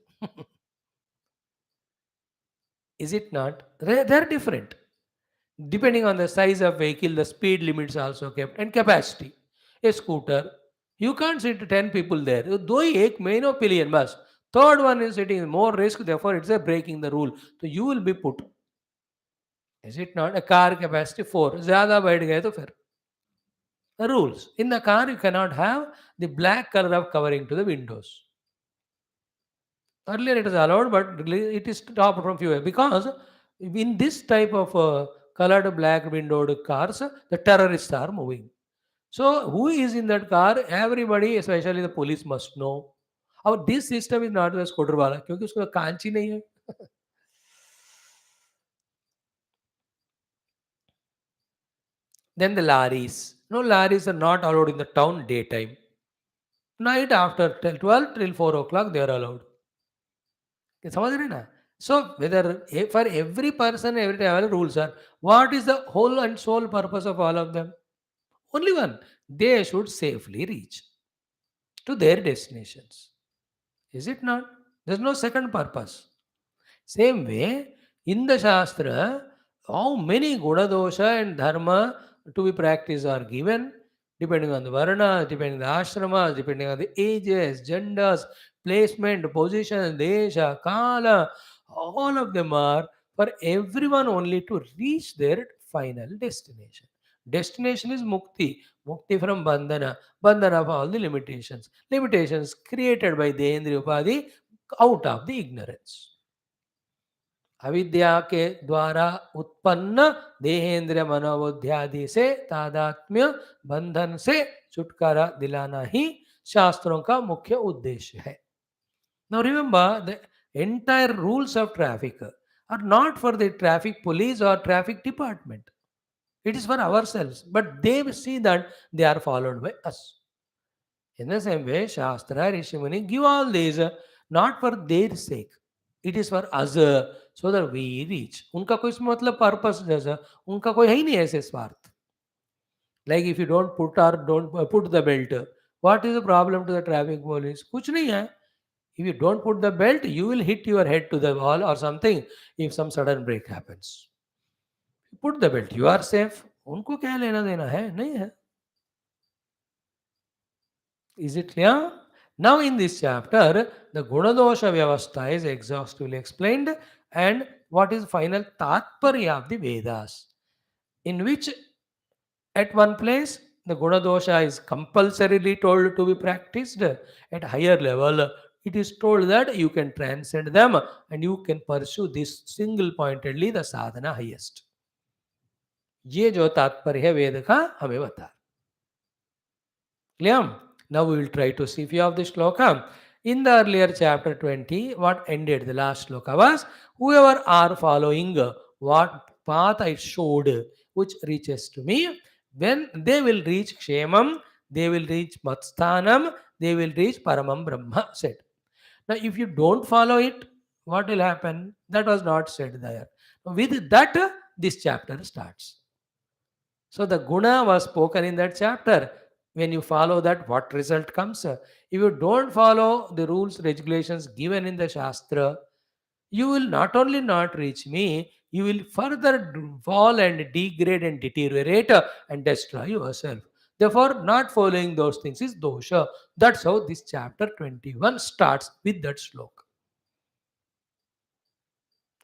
Is it not? They're different. Depending on the size of vehicle, the speed limits are also kept and capacity. A scooter, you can't sit 10 people there. Though एक main pillion bus. Third one is sitting more risk, therefore it's a breaking the rule. So you will be put. Is it not? A car capacity 4. ज़्यादा बैठ गए तो फिर. The rules. In the car, you cannot have the black color of covering to the windows. Earlier it was allowed, but it is stopped from few because in this type of colored black windowed cars, the terrorists are moving. So who is in that car? Everybody, especially the police, must know. और this system is not the scooter वाला क्योंकि उसका कांच ही नहीं है. Then the lorries. No, lorries are not allowed in the town daytime. Night after till 12 till 4 o'clock they are allowed. समझ रहे ना? So whether for every person, every travel rules are. What is the whole and sole purpose of all of them? Only one. They should safely reach to their destinations. Is it not? There's no second purpose. Same way, in the Shastra, how many Guna, Dosha and Dharma to be practiced are given, depending on the Varna, depending on the ashramas, depending on the ages, genders, placement, position, desha, kala, all of them are for everyone only to reach their final destination. Destination is mukti, mukti from bandhana, bandhana of all the limitations, limitations created by the Indriya Upadhi out of the ignorance. अविद्या के द्वारा उत्पन्न देहेंद्रिय मनोबुद्ध्यादि से तादात्म्य बंधन से छुटकारा दिलाना ही शास्त्रों का मुख्य उद्देश्य है. Now remember, the entire rules of traffic are not for the traffic police or traffic department. It is for ourselves, but they see that they are followed by us. In the same way, Shastra, Rishimuni give all these not for their sake. It is for us so that we reach. उनका कोई इसमें मतलब purpose जैसा उनका कोई है ही नहीं ऐसे स्वार्थ. Like if you don't put or don't put the belt, what is the problem to the traffic police? कुछ नहीं है. If you don't put the belt, you will hit your head to the wall or something if some sudden break happens. Put the belt, you are safe. उनको क्या लेना देना है? नहीं है. Is it clear? Now in this chapter, the Gunadosha Vyavastha is exhaustively explained and what is final Tatparya of the Vedas, in which at one place the Gunadosha is compulsorily told to be practiced. At higher level, it is told that you can transcend them and you can pursue this single-pointedly the sadhana highest. ये जो तात्पर्य है वेद का हमें बता. Clear? Now we will try to see few of the shloka. In the earlier chapter 20, what ended the last shloka was, whoever are following what path I showed, which reaches to me, when they will reach Kshemam, they will reach Matsthanam, they will reach Paramam Brahma, said. Now if you don't follow it, what will happen? That was not said there. With that, this chapter starts. So the guna was spoken in that chapter. When you follow that, what result comes? If you don't follow the rules, regulations given in the Shastra, you will not only not reach me, you will further fall and degrade and deteriorate and destroy yourself. Therefore, not following those things is dosha. That's how this chapter 21 starts with that sloka.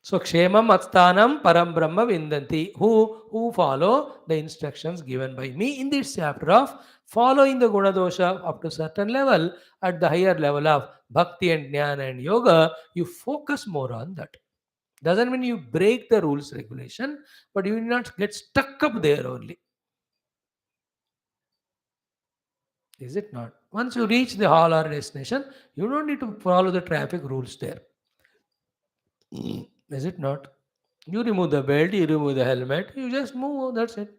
So Kshemam Atsthanam Param Brahma Vindanti, who follow the instructions given by me in this chapter of following the Guna Dosha up to certain level. At the higher level of Bhakti and Jnana and Yoga, you focus more on that. Doesn't mean you break the rules regulation, but you will not get stuck up there only. Is it not? Once you reach the hall or destination, you don't need to follow the traffic rules there. Is it not? You remove the belt, you remove the helmet, you just move, that's it.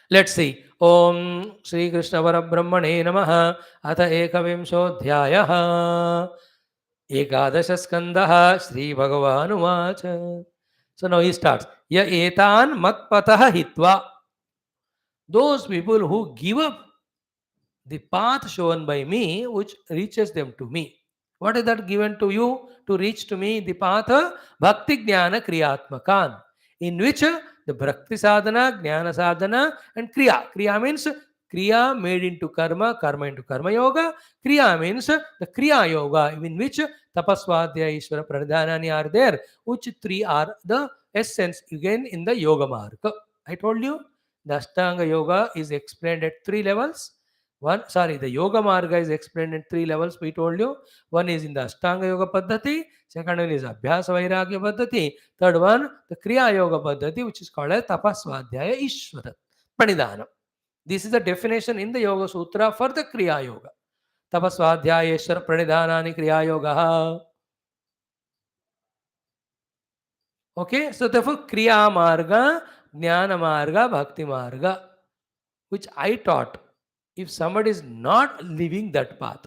Let's see. Om Sri Krishna Parabrahmane Namaha Atha Ekavimshodhyayah Ekadasha Skandaha Sri Bhagavanuvacha. So now he starts. Ya etan matpataha hitva. Those people who give up the path shown by me, which reaches them to me. What is that given to you to reach to me? The path Bhakti Jnana Kriyatmakan, in which the Bhakti Sadhana, Jnana Sadhana, and Kriya. Kriya means Kriya made into Karma, Karma into Karma Yoga. Kriya means the Kriya Yoga, in which Tapasvadhyaya Ishvara Pradhanani are there, which three are the essence again in the Yoga Marga. I told you the Ashtanga Yoga is explained at three levels. The Yoga Marga is explained in three levels, we told you. One is in the Ashtanga Yoga Paddhati, second one is Abhyasa Vairagya Paddhati, third one, the Kriya Yoga Paddhati, which is called as Tapasvadhyaya Ishvara Pranidhanam. This is the definition in the Yoga Sutra for the Kriya Yoga. Tapasvadhyaya Ishvara Pranidhanani Kriya Yoga. Okay, so therefore Kriya Marga Jnana Marga, Bhakti Marga, which I taught. If somebody is not living that path,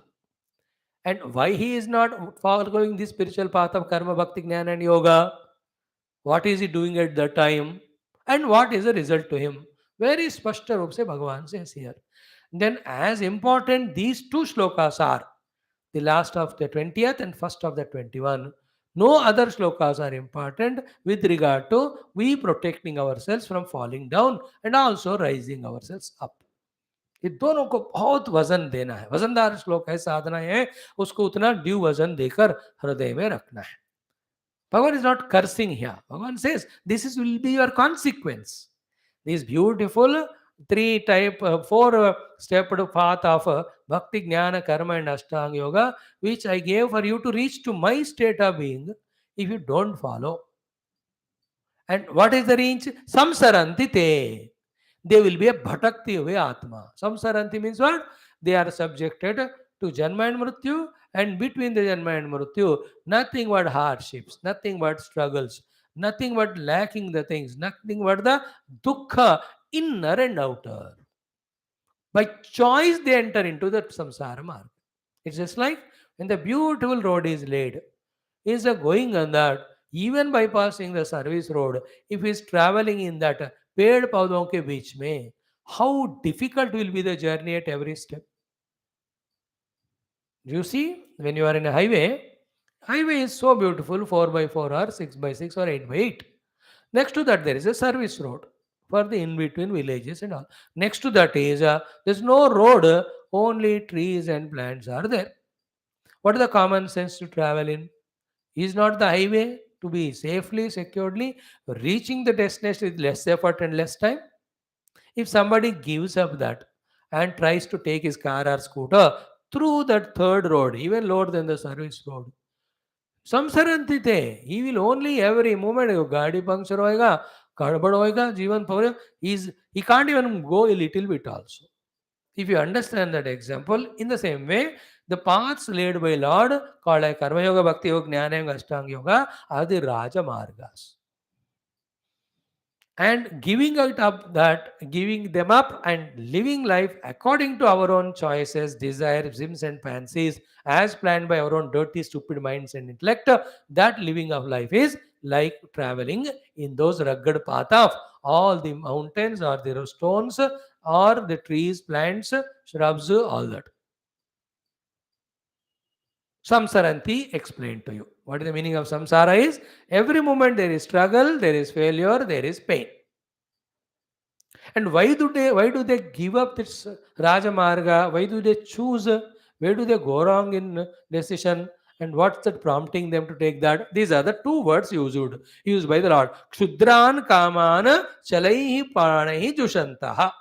and why he is not following the spiritual path of karma, bhakti, jnana, and yoga, what is he doing at that time, and what is the result to him? Very spashta roop se Bhagavan says here. Then, as important these two shlokas are, the last of the 20th and first of the 21, no other shlokas are important with regard to we protecting ourselves from falling down and also rising ourselves up. ये दोनों को बहुत वजन देना है, वजनदार श्लोक है, साधना है, उसको उतना ड्यू वजन देकर हृदय में रखना है. Bhagavan is not cursing here. Bhagavan says, this is will be your consequence. This beautiful four stepped path of Bhakti, Jnana, Karma and Ashtanga Yoga, which I gave for you to reach to my state of being, if you don't follow. And what is the reach? Samsaranti te. They will be a bhatakti away atma. Samsaranti means what? They are subjected to Janma and Mrityu, and between the Janma and Mrityu, nothing but hardships, nothing but struggles, nothing but lacking the things, nothing but the dukkha, inner and outer. By choice, they enter into the samsara mark. It's just like when the beautiful road is laid, is going on that, even bypassing the service road, if he is traveling in that पेड़ पौधों के बीच में, how difficult will be the journey at every step. You see, when you are in a highway is so beautiful, 4x4 or 6x6 or 8x8. Next to that, there is a service road for the in-between villages and all. Next to that is, there's no road, only trees and plants are there. What is the common sense to travel in? Is not the highway to be safely, securely reaching the destination with less effort and less time? If somebody gives up that and tries to take his car or scooter through that third road, even lower than the service road, samsarantite, he will only every moment gaadi puncture hoega, gadbad hoega, जीवन पूरे, he can't even go a little bit also. If you understand that example, in the same way, the paths laid by Lord, called like Karma Yoga, Bhakti Yoga, Jnana Yoga, Ashtanga Yoga, are the Raja Margas. And giving them up and living life according to our own choices, desires, whims and fancies, as planned by our own dirty, stupid minds and intellect, that living of life is like traveling in those rugged path of all the mountains or the stones or the trees, plants, shrubs, all that. Samsaranti explained to you. What is the meaning of samsara is, every moment there is struggle, there is failure, there is pain. And why do they give up this Rajamarga? Why do they choose? Where do they go wrong in decision? And what's that prompting them to take that? These are the two words used by the Lord. Kshudran kamana chalaihi pranahi jushantaha.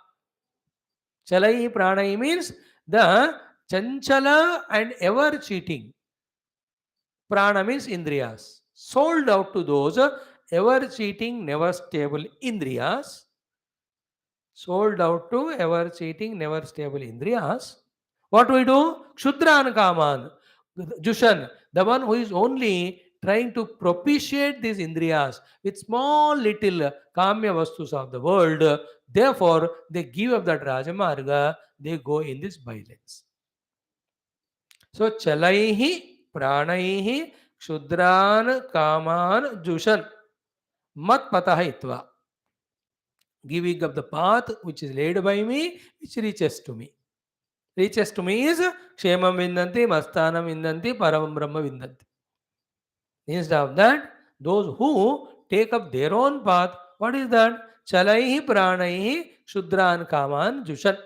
Chalaihi pranahi means the chanchala and ever cheating. Prana means indriyas. Sold out to those ever cheating, never stable indriyas. Sold out to ever cheating, never stable indriyas. What do we do? Kshudran kaman. Jushan, the one who is only trying to propitiate these indriyas with small little kamya vastus of the world. Therefore, they give up that Rajamarga, they go in this violence. So, chalaihi, pranaihi, kshudran kaman, jushan, mat patahitva. Giving up the path which is laid by me, which reaches to me. Reaches to me is Kshemam Vindanti, Mastanam Vindanti, Paramam Brahma Vindanti. Instead of that, those who take up their own path, what is that? Chalaihi pranaihi shudran kaman jushan.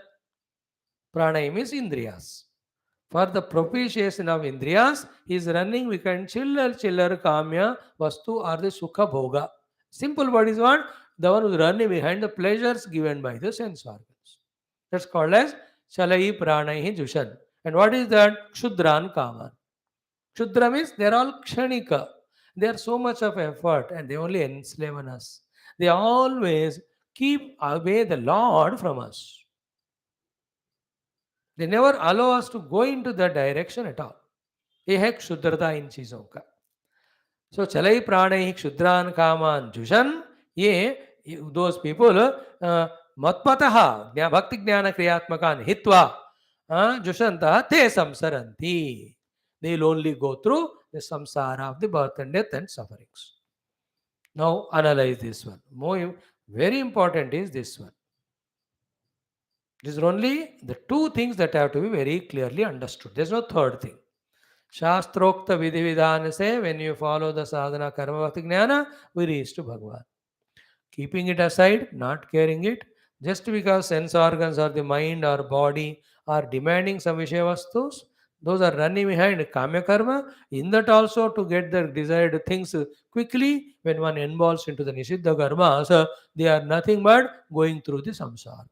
Pranai means indriyas. For the propitiation of indriyas, he is running, we can chiller kamya vastu or the sukha bhoga. Simple word is what? The one who is running behind the pleasures given by the sense organs. That's called as Chalai Pranaihi Jushan. And what is that? Kshudran Kaman. Kshudra means they are all kshanika. They are so much of effort and they only enslave us. They always keep away the Lord from us. They never allow us to go into that direction at all. ये है क्षुद्रता इन चीजों का. So, चलई प्राणे क्षुद्रान कामान जुशन, ये those people, matpataha, bhakti jnana kriyatmakan hitva, jushanta te samsaranti. They will only go through the samsara of the birth and death and sufferings. Now analyze this one. Very important is this one. These are only the two things that have to be very clearly understood. There's no third thing. Shastrokta vidhi vidhana say, when you follow the sadhana karma bhakti jnana, we reach to Bhagavan. Keeping it aside, not caring it, just because sense organs or the mind or body are demanding some Vishaya Vastus, those are running behind Kamya Karma. In that also, to get the desired things quickly, when one involves into the Nishiddha Karmas, they are nothing but going through the samsara.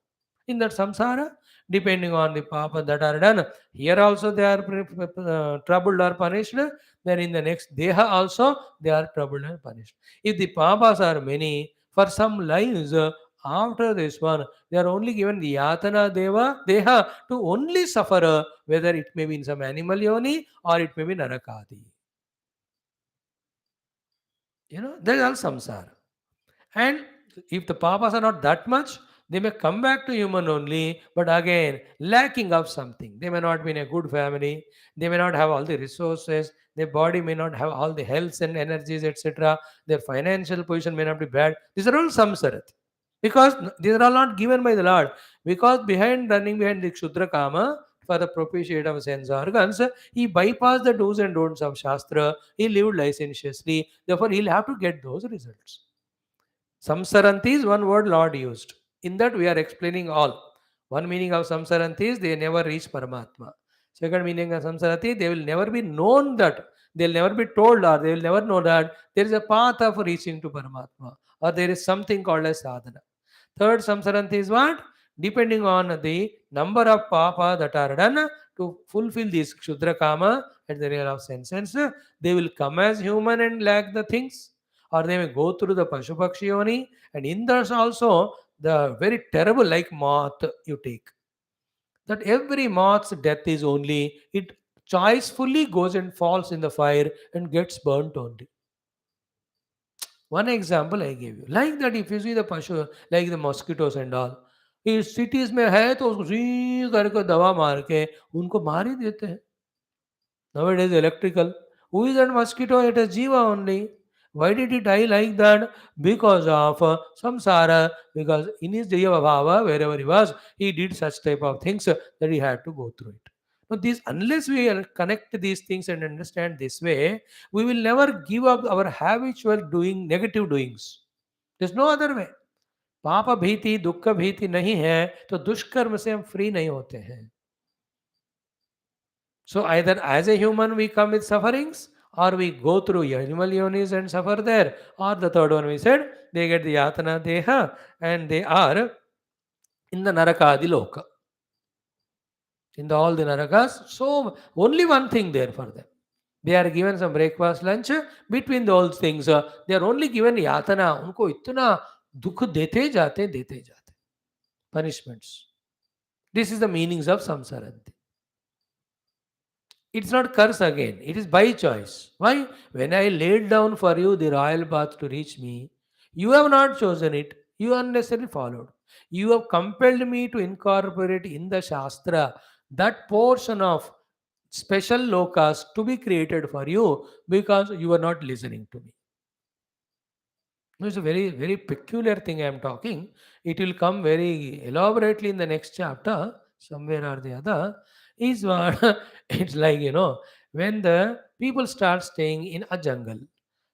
In that samsara, depending on the papa that are done, here also they are troubled or punished, then in the next deha also they are troubled and punished. If the papas are many, for some lives, after this one, they are only given the yatana deha to only suffer, whether it may be in some animal yoni or it may be narakadi. That is all samsara. And if the papas are not that much, they may come back to human only, but again, lacking of something. They may not be in a good family, they may not have all the resources, their body may not have all the health and energies, etc. Their financial position may not be bad. These are all samsarat. Because these are all not given by the Lord. Because running behind the Kshudra Kama, for the propitiate of sense organs, he bypassed the do's and don'ts of Shastra, he lived licentiously, therefore he'll have to get those results. Samsaranti is one word Lord used. In that we are explaining all. One meaning of Samsaranti is they never reach Paramatma. Second meaning of Samsaranti, they will never be known that. They will never be told or they will never know that there is a path of reaching to Paramatma or there is something called as sadhana. Third Samsaranti is what? Depending on the number of papa that are done to fulfill this Kshudra Kama at the real of sense, they will come as human and lack the things, or they may go through the Pashupakshi Yoni, and in that also the very terrible, like moth you take. That every moth's death is only, it choicefully goes and falls in the fire and gets burnt only. One example I gave you. Like that, if you see the Pashu, like the mosquitoes and all, इस cities में है तो उसको ज़ी करके दवा मार के उनको मार ही देते हैं. Nowadays, electrical. Who is that mosquito? It is Jiva only. Why did he die like that? Because of samsara. Because in his Jiva Bhava, wherever he was, he did such type of things that he had to go through it. Now, unless we connect these things and understand this way, we will never give up our habitual doing, negative doings. There's no other way. पाप भीति दुख भीति नहीं है तो दुष्कर्म से हम फ्री नहीं होते हैं. So either as a human we come with sufferings, or we go through animal yonis and suffer there, or the third one we said, they get the yatana deha and they are in the narakadi loka. In all the narakas, so only one thing there for them. They are given some breakfast, lunch. Between those things, they are only given yatana. उनको इतना दुख देते जाते punishments. This is the meanings of samsaranti. It's not curse again. It is by choice. Why? When I laid down for you the royal path to reach me, you have not chosen it. You unnecessarily followed. You have compelled me to incorporate in the Shastra that portion of special lokas to be created for you because you are not listening to me. It's a very, very peculiar thing I am talking. It will come very elaborately in the next chapter, somewhere or the other. Is what it's like, when the people start staying in a jungle.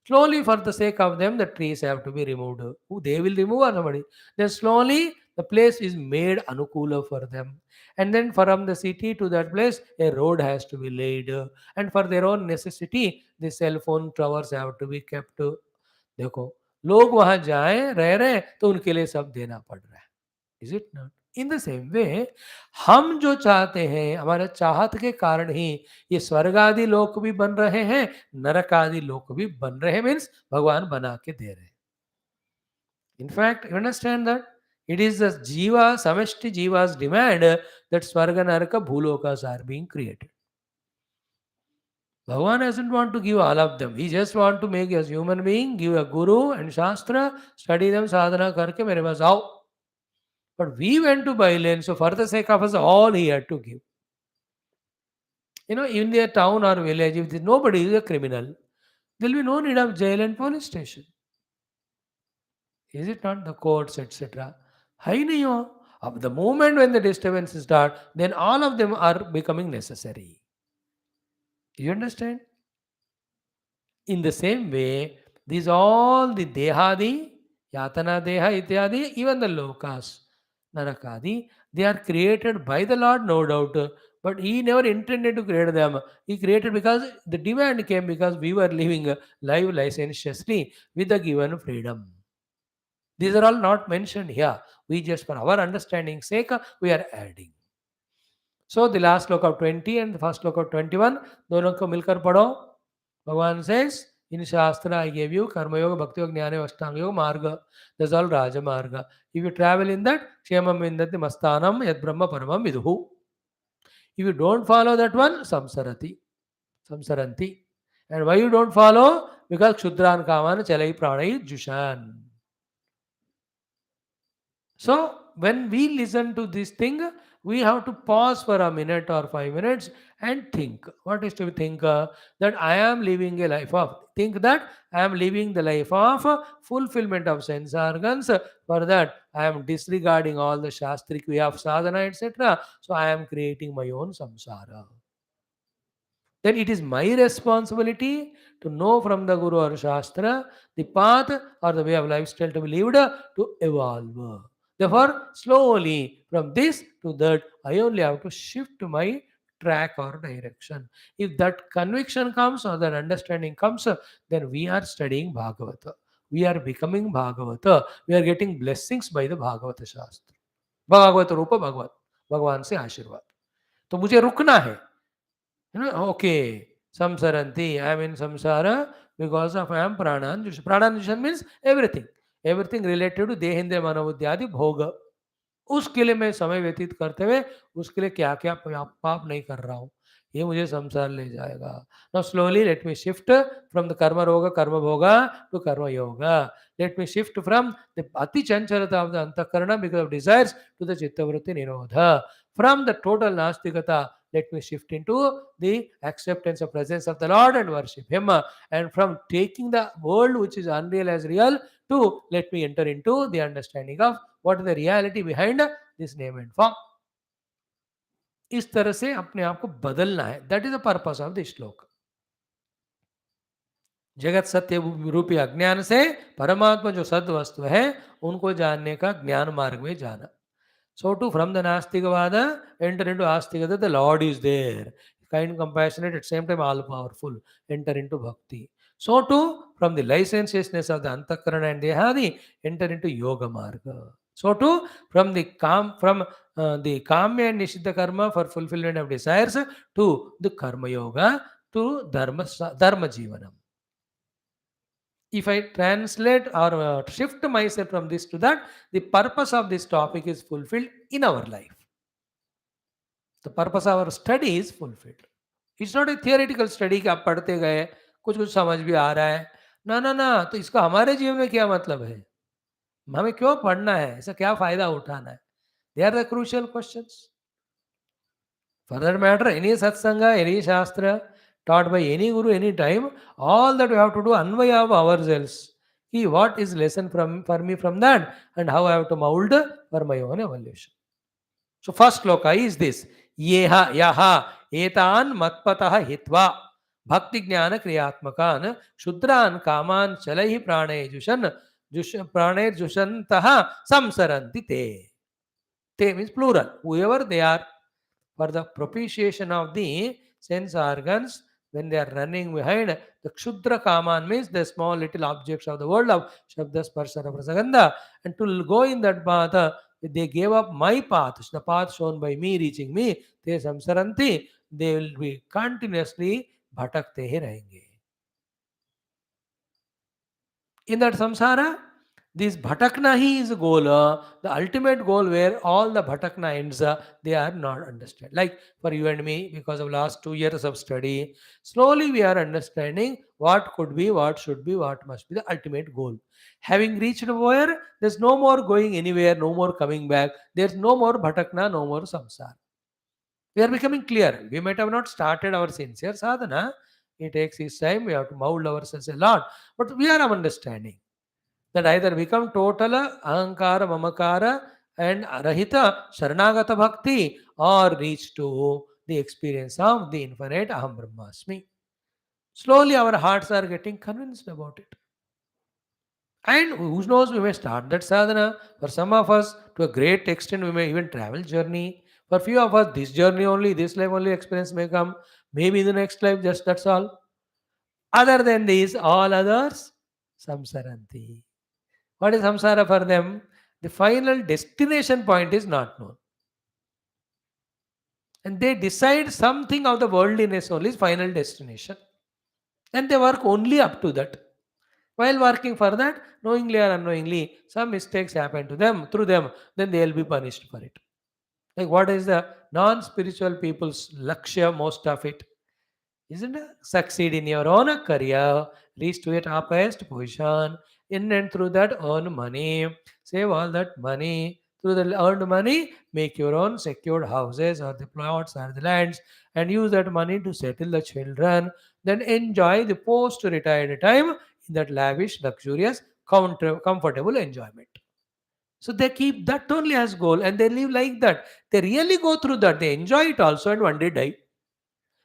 Slowly, for the sake of them, the trees have to be removed. Who they will remove or somebody. Then slowly, the place is made anukula for them. And then from the city to that place, a road has to be laid. And for their own necessity, the cell phone towers have to be kept. देखो लोग वहां जाएं रह रहे हैं तो उनके लिए सब देना पड़ रहा है. Is it not? In the same way हम जो चाहते हैं, हमारे चाहत के कारण ही ये स्वर्ग आदि लोक भी बन रहे हैं, नरक आदि लोक भी बन रहे हैं. मीन्स भगवान बना के दे रहे हैं. In fact you understand that it is the jiva samashti jiva's demand that swarga naraka bhulokas are being created. Bhagavan doesn't want to give all of them. He just want to make you as human being, give a guru and shastra, study them, sadhana karke mere paas aao. But we went to violence, so for the sake of us, all he had to give. In their town or village, if nobody is a criminal, there will be no need of jail and police station. Is it not? The courts, etc. Hai nahi ho. Of the moment when the disturbances start, then all of them are becoming necessary. You understand? In the same way, these all the dehadi, yatana deha ityadi, even the lokas, narakadi, they are created by the Lord, no doubt. But He never intended to create them. He created because the demand came because we were living live licentiously with the given freedom. These are all not mentioned here. We just, for our understanding sake, we are adding. So the last sloka of 20 and the first sloka of 21, दोनों को मिलकर पढ़ो. Bhagavan says, in Shastra I gave you Karma Yoga, Bhakti Yoga, Jnana Yoga, Ashtanga Yoga, Marga. That's all Raja Marga. If you travel in that, Kshemam Vindati Mastanam Yad Brahma Paramam Viduhu. If you don't follow that one, Samsaranti. And why you don't follow? Because Kshudran Kaman Chalai Pranai Jushan. So, when we listen to this thing, we have to pause for a minute or 5 minutes and think. What is to think? That I am living a life of. Think that I am living the life of fulfillment of sense organs. For that, I am disregarding all the Shastrik way of sadhana, etc. So, I am creating my own samsara. Then it is my responsibility to know from the Guru or Shastra the path or the way of lifestyle to be lived to evolve. Therefore, slowly from this to that, I only have to shift my track or direction. If that conviction comes or that understanding comes, then we are studying Bhagavata. We are becoming Bhagavata. We are getting blessings by the Bhagavata Shastra. Bhagavata Rupa Bhagavat. भगवान से आशीर्वाद. तो मुझे रुकना है. Okay, samsaranti, I am in samsara because of I am prananjushan. Prananjushan means everything. Everything related to देहेंद्र मनोबुद्धि आदि भोग. उसके लिए मैं समय व्यतीत करते हुए उसके लिए क्या क्या पाप नहीं कर रहा हूँ, ये मुझे संसार ले जाएगा. Now slowly let me shift from the karma roga karma bhoga to karma yoga. Let me shift from the ati chanchalata of the antakarana because of desires to the chittavritti nirodha. From the total nastikata, let me shift into the acceptance of presence of the Lord and worship Him. And from taking the world which is unreal as real to let me enter into the understanding of what is the reality behind this name and form. इस तरह से अपने आप को बदलना है. That is the purpose of the श्लोक. जगत सत्य रूपी अज्ञान से परमात्मा जो सद वस्तु है उनको जानने का ज्ञान मार्ग में जाना. So too from the Nastikavada, enter into Astikada, the Lord is there. Kind, compassionate, at the same time all powerful. Enter into Bhakti. So too from the licentiousness of the Antakarana and Dehadi, enter into Yoga Marga. So too from the the Kamya and Nishiddha Karma for fulfillment of desires to the Karma Yoga to Dharma Jivanam. If I translate or shift myself from this to that, the purpose of this topic is fulfilled in our life. The purpose of our study is fulfilled. It's not a theoretical study कि आप पढ़ते गए कुछ कुछ समझ भी आ रहा है. ना ना ना, तो इसका हमारे जीवन में क्या मतलब है, हमें क्यों पढ़ना है, इसका क्या फायदा उठाना है. They are the crucial questions. For that matter, any satsanga, any shastra taught by any guru, any time, all that we have to do anvaya of ourselves. What is lesson for me from that and how I have to mold for my own evolution. So first sloka is this. Yeha yaha etan matpataha hitva bhakti jnana kriyatmakan shudran kaman chalaihi prane jushantaha samsaranti te. Te means plural. Whoever they are, for the propitiation of the sense organs, when they are running behind the Kshudra Kaman means the small little objects of the world of Shabda Sparsha Rasagandha, and to go in that path, they gave up my path, the path shown by me, reaching me, te samsaranti, they will be continuously bhatakte hi rahenge. In that samsara, This bhatakna hi is a goal, the ultimate goal where all the bhatakna ends, they are not understand. Like for you and me, because of last 2 years of study, slowly we are understanding what could be, what should be, what must be the ultimate goal. Having reached where there's no more going anywhere, no more coming back, there's no more bhatakna, no more samsara. We are becoming clear. We might have not started our sincere sadhana. It takes its time. We have to mold ourselves a lot. But we are understanding that either become total ahankara, mamakara, and rahita, sharanagata bhakti, or reach to the experience of the infinite Aham Brahmasmi. Slowly our hearts are getting convinced about it. And who knows, we may start that sadhana. For some of us, to a great extent, we may even travel journey. For few of us, this journey only, this life only experience may come. Maybe in the next life, just that's all. Other than these, all others, samsaranti. What is samsara for them? The final destination point is not known. And they decide something of the worldliness only is final destination. And they work only up to that. While working for that, knowingly or unknowingly, some mistakes happen to them, through them, then they will be punished for it. Like what is the non-spiritual people's lakshya, most of it? Isn't it? Succeed in your own career, reach to your highest position, in and through that earn money, save all that money. Through the earned money, make your own secured houses or the plots or the lands and use that money to settle the children. Then enjoy the post-retired time in that lavish, luxurious, comfortable enjoyment. So they keep that only as goal and they live like that. They really go through that. They enjoy it also and one day die.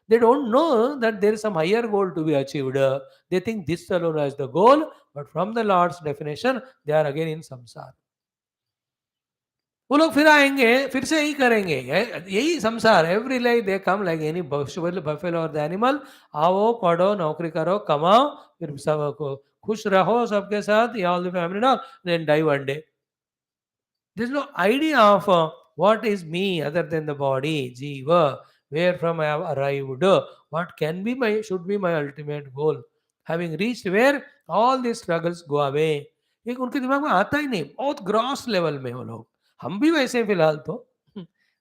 They don't know that there is some higher goal to be achieved. They think this alone is the goal, but from the Lord's definition, they are again in samsara. वो लोग फिर आएंगे फिर से यही करेंगे यही संसार एवरी लाइफ दे कम लाइक एनी बफेलो और द एनिमल आओ पढ़ो नौकरी करो कमाओ फिर सब को खुश रहो सबके साथ ऑल द फैमिली ना then die one day There's no idea of what is me other than the body, jiva, where from I have arrived, what can be my, should be my ultimate goal. Having reached where all these struggles go away. ये उनके दिमाग में आता ही नहीं बहुत gross level में वो लोग हम भी वैसे हैं फिलहाल तो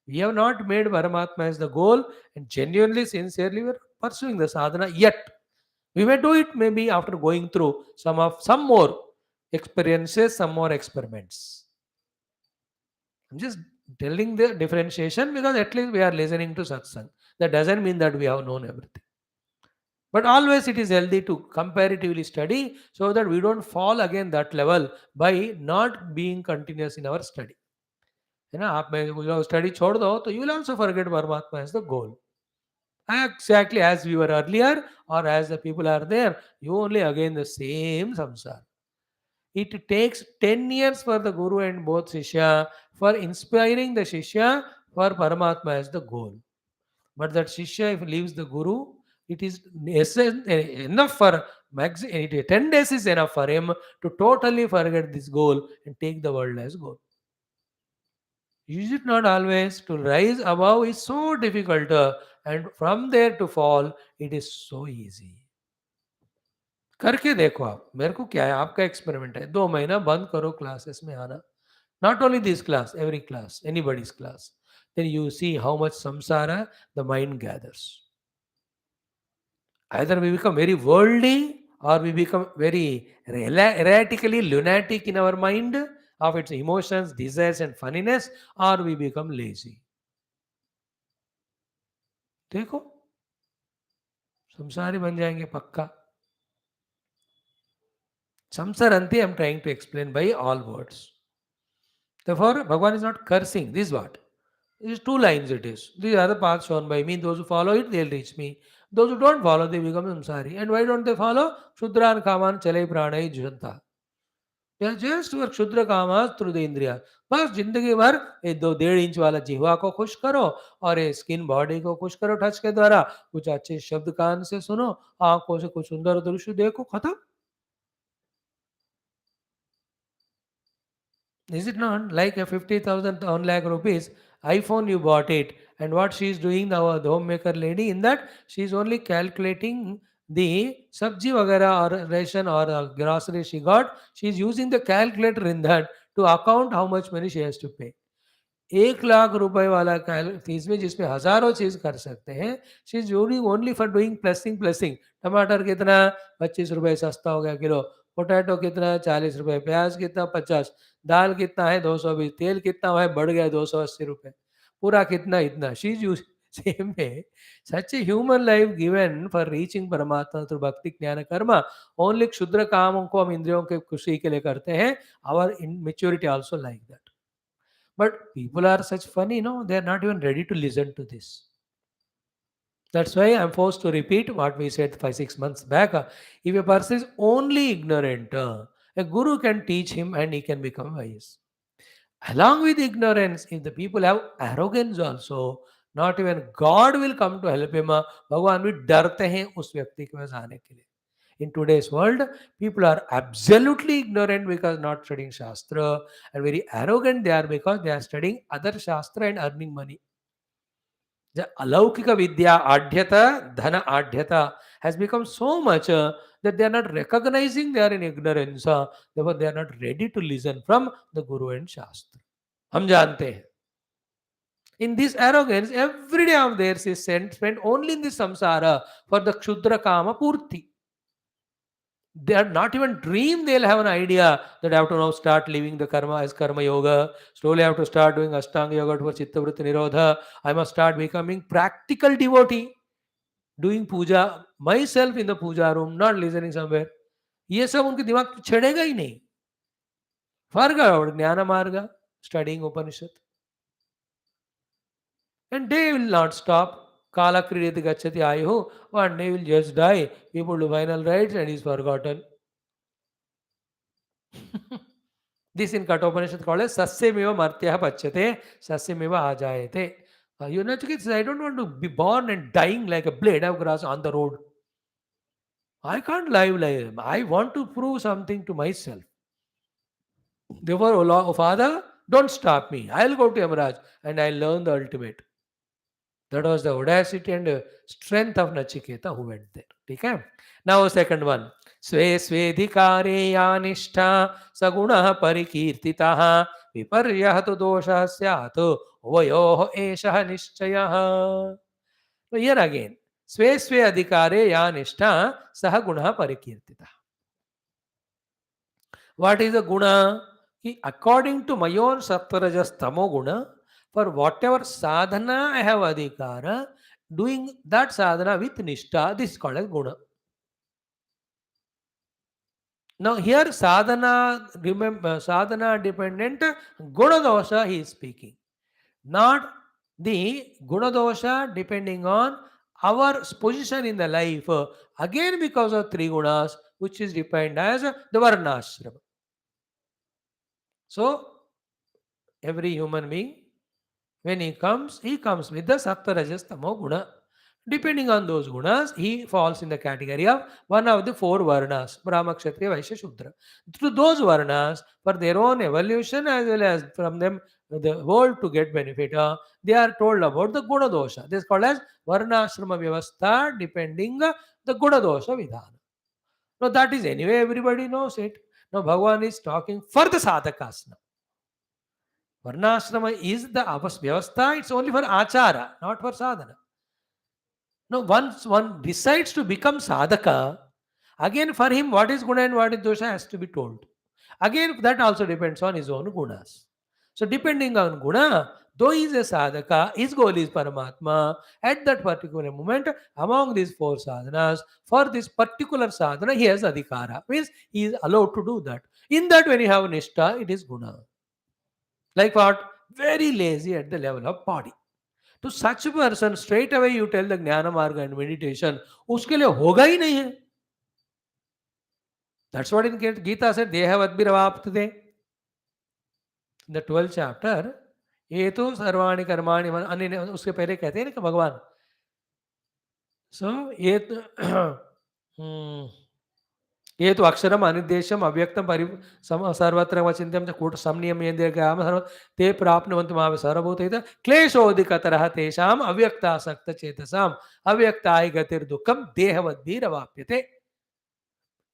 we have not made Paramatma as the goal and genuinely, sincerely we are pursuing the sadhana yet. We may do it maybe after going through some more experiences, some more experiments. I'm just telling the differentiation because at least we are listening to satsang. That doesn't mean that we have known everything. But always it is healthy to comparatively study so that we don't fall again that level by not being continuous in our study. है ना आप में study छोड़ दो तो you will also forget Paramatma as the goal. Exactly as we were earlier or as the people are there, you only again the same samsara. It takes 10 years for the Guru and both Shishya for inspiring the Shishya for Paramatma as the goal. But that Shishya, if he leaves the Guru, it is enough for 10 days is enough for him to totally forget this goal and take the world as goal. Is it not always? To rise above is so difficult and from there to fall, it is so easy. करके देखो आप मेरे को क्या है आपका experiment है 2 महीना बंद करो क्लासेस में आना not only this class every class anybody's class then you see how much samsara the mind gathers. Either we become very worldly or we become very erratically lunatic in our mind of its emotions, desires and funniness, or we become lazy. देखो संसारी बन जाएंगे पक्का. Samsaranti I am trying to explain by all words. Therefore, Bhagavan is not cursing. This is what? It is 2 lines it is. These are the paths shown by me. Those who follow it, they'll reach me. Those who don't follow, they become samsari. And why don't they follow? Shudra and Kaman Chale Pranai Janta. They are just work Shudra Kamas through the Indriya. बस जिंदगी भर ये 2.5 inch वाला जिह्वा को खुश करो और ये स्किन बॉडी को खुश करो टच के द्वारा कुछ अच्छे शब्द कान से सुनो आंखों से कुछ सुंदर दृश्य देखो खत्म. Is it not like a 50,000 1 lakh rupees iPhone you bought it and what she is doing now the homemaker lady in that she is only calculating the sabji vagara or ration or grocery she got, she is using the calculator in that to account how much money she has to pay. 1 lakh रुपए वाला चीज में जिसमें हजारों चीज कर सकते हैं, she is using only for doing plussing plussing. टमाटर कितना, 25 रुपए सस्ता हो गया किलो. पोटैटो कितना, 40 रुपए. प्याज कितना, 50. दाल कितना है, 220. तेल कितना है, बढ़ गया 280 रुपए. पूरा कितना, इतना. She is use same way. Such a human life given for reaching परमात्मा थ्रू भक्ति ज्ञान कर्म. ओनली क्षुद्र कामों को हम इंद्रियों के खुशी के लिए करते हैं. Our immaturity also like that. But people are such funny, no? They are not even ready to listen to this. That's why I'm forced to repeat what we said 5-6 months back. If a person is only ignorant, a guru can teach him and he can become wise. Along with ignorance, if the people have arrogance also, not even God will come to help him. भगवान भी डरते हैं उस व्यक्ति के पास आने के लिए. In today's world, people are absolutely ignorant because not studying Shastra, and very arrogant they are because they are studying other Shastra and earning money. The alaukika vidya adhyata, dhana adhyata has become so much that they are not recognizing they are in ignorance. Therefore, they are not ready to listen from the Guru and Shastra. हम जानते हैं. In this arrogance, every day of theirs is spent only in this samsara for the kshudra kama purti. They are not even dream they'll have an idea that I have to now start living the karma as karma yoga. Slowly I have to start doing ashtanga yoga for chitta vritti nirodha. I must start becoming practical devotee. Doing puja myself in the puja room, not listening somewhere. ये सब उनके दिमाग में छेड़ेगा ही नहीं. फर्ग ज्ञान मार्ग, studying Upanishad. And they will not stop. Kala kriyati gacchati ayuhu. One day will just die. People do final rites and he's forgotten. This in Kathopanishad called as Sasyameva Martyah Pachyate, Sasyameva Ajayate. You know, kids, I don't want to be born and dying like a blade of grass on the road. I can't live like that. I want to prove something to myself. Therefore, oh Father, don't stop me. I'll go to Yamaraj and I'll learn the ultimate. That was the audacity and strength of Nachiketa who went there. Okay? Now, second one. स्वे स्वेधिकारे या निष्ठा सगुणः परिकीर्तितः विपर्यः तु दोषः स्यात् उभयोः एषः निश्चयः. So here again, स्वे स्वे अधिकारे या निष्ठा सः गुणः परिकीर्तितः. What is the guna? According to my own sattva-rajas tamo guna, for whatever sadhana I have adhikara, doing that sadhana with nishtha, this is called as guna. Now here sadhana, remember, sadhana dependent guna dosha he is speaking. Not the guna dosha depending on our position in the life. Again because of 3 gunas, which is defined as the varnashrama. So every human being, when he comes with the sattva, rajas, tamo guna. Depending on those gunas, he falls in the category of one of the 4 varnas, Brahma, Kshatriya, Vaishya, Shudra. To those varnas, for their own evolution as well as from them the world to get benefit, they are told about the guna dosha. This is called as varnashrama vyavastha, depending the guna dosha vidhana. Now that is anyway, everybody knows it. Now Bhagavan is talking for the sadhakas now. Varnashrama is the vyavastha, it's only for achara, not for sadhana. Now, once one decides to become sadhaka, again for him what is guna and what is dosha has to be told. Again, that also depends on his own gunas. So, depending on guna, though he is a sadhaka, his goal is Paramatma. At that particular moment, among these 4 sadhanas, for this particular sadhana, he has adhikara. Means he is allowed to do that. In that, when you have nishtha, it is guna. Like what? Very lazy at the level of body. To such a person, straight away you tell the Jnana Marga and meditation, उसके लिए होगा ही नहीं है. That's what in Gita said, Dehavadbhiravaptate. In the 12th chapter, ये तो सर्वाणि कर्माणि उसके पहले कहते हैं ना कि भगवान. So ये तो ये तु अक्षरम् अनिर्देशम् अव्यक्तं सर्वत्र वचिन्त्यं च कूट संनियम्येन्द्रियग्राम सर्व ते प्राप्नुवन्ति मां सर्वभूतहित क्लेशोऽधिकतरः तेषाम् अव्यक्तासक्तचेतसाम् अव्यक्ताय गतिर्दुःखं देहवद्भिरवाप्यते.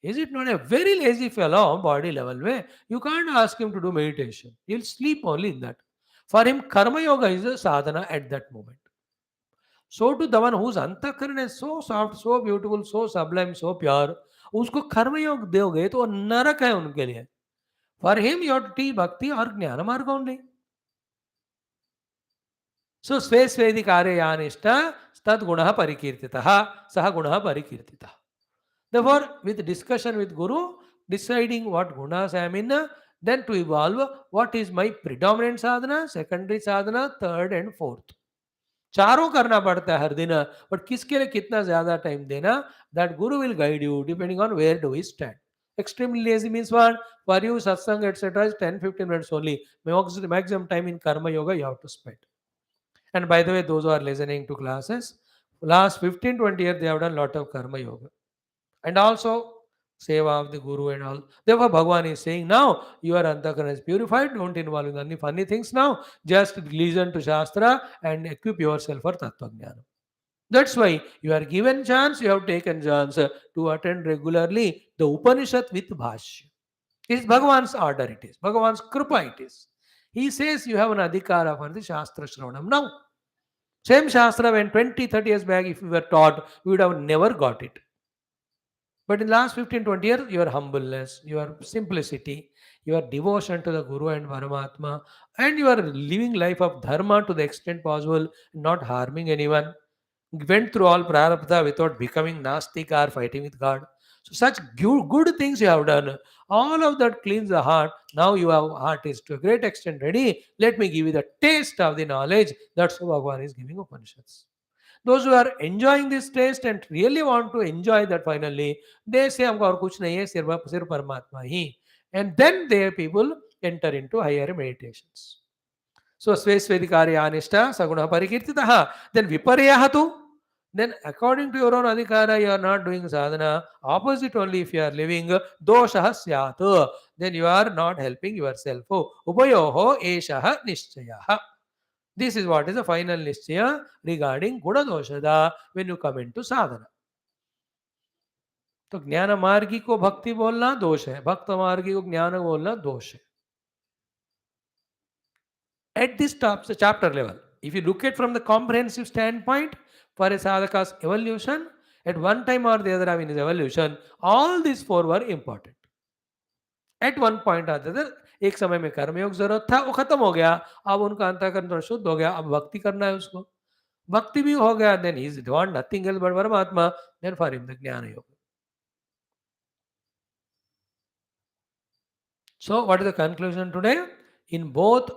Is it not a very lazy fellow, body level way? You can't ask him to do meditation. He'll sleep only in that. For him, karma yoga is a sadhana at that moment. So to the one whose अंतःकरण is so soft, so beautiful, so sublime, so pure, उसको कर्म योग दोगे तो वो नरक है उनके लिए. For him, you have to teach bhakti or jnana marga only. So स्वे स्वेदिकारे यानिष्ठा तद गुणः परिकीर्तितः सह गुणः परिकीर्तितः. Therefore, with discussion with Guru, deciding what gunas I am in, then to evolve what is my predominant sadhana, secondary sadhana, third and fourth. चारों करना पड़ता है हर दिन, बट किसके लिए कितना ज्यादा टाइम देना, that Guru will guide you depending on where do we stand. Extremely lazy means what? For you, satsang, etc. is 10-15 minutes only. Maximum time in karma yoga you have to spend. And by the way, those who are listening to classes, last 15-20 years they have done lot of karma yoga. And also seva of the Guru and all. Therefore, Bhagavan is saying now your antakarana is purified, don't involve in any funny things now, just listen to Shastra and equip yourself for Tattva Jnana. That's why you are given chance, you have taken chance to attend regularly the Upanishad with Bhashya. It is Bhagavan's order, it is. Bhagavan's Kripa it is. He says you have an adhikara for the Shastra Shravanam. Now, same Shastra when 20-30 years back, if we were taught, we would have never got it. But in the last 15-20 years, your humbleness, your simplicity, your devotion to the Guru and Paramatma, and your living life of dharma to the extent possible, not harming anyone, went through all prarabdha without becoming nastic or fighting with God. So such good things you have done. All of that cleans the heart. Now your heart is to a great extent ready. Let me give you the taste of the knowledge. That's what Bhagavan is giving Upanishads. Those who are enjoying this taste and really want to enjoy that finally, they say हमको और कुछ नहीं है, सिर्फ परमात्मा ही. And then their people enter into higher meditations. So Svesvedikari Anishta Saguna Parikirtitaha. Then Viparyaha. Then according to your own adhikara, you are not doing sadhana. Opposite only if you are living dosha syat. Then you are not helping yourself. Upayoho eshaha nishchayaha. This is what is the final nishchaya regarding Guna Doshada when you come into sadhana. तो ज्ञान मार्गी को भक्ति बोलना दोष है, भक्त मार्गी को ज्ञान बोलना दोष है. At this chapter level, if you look at from the comprehensive standpoint for a sadhaka's evolution, at one time or the other in his evolution, all these four were important. At one point or the other, एक समय में कर्मयोग जरूरत था, वो खत्म हो गया. अब उनका अंतःकरण शुद्ध हो गया, अब भक्ति करना है उसको. भक्ति भी हो गया, then he is want nothing else but Paramatma, then for him the Jnana Yoga. So what is the conclusion today? In both,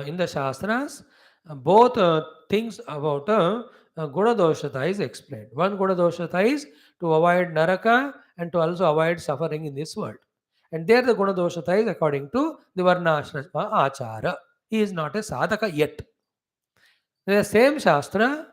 in the Shastras, both things about Guna Doshata is explained. One Guna Doshata is to avoid Naraka and to also avoid suffering in this world. And there the Guna Doshata is according to the Varna Ashrama Achara. He is not a sadhaka yet. The same Shastra,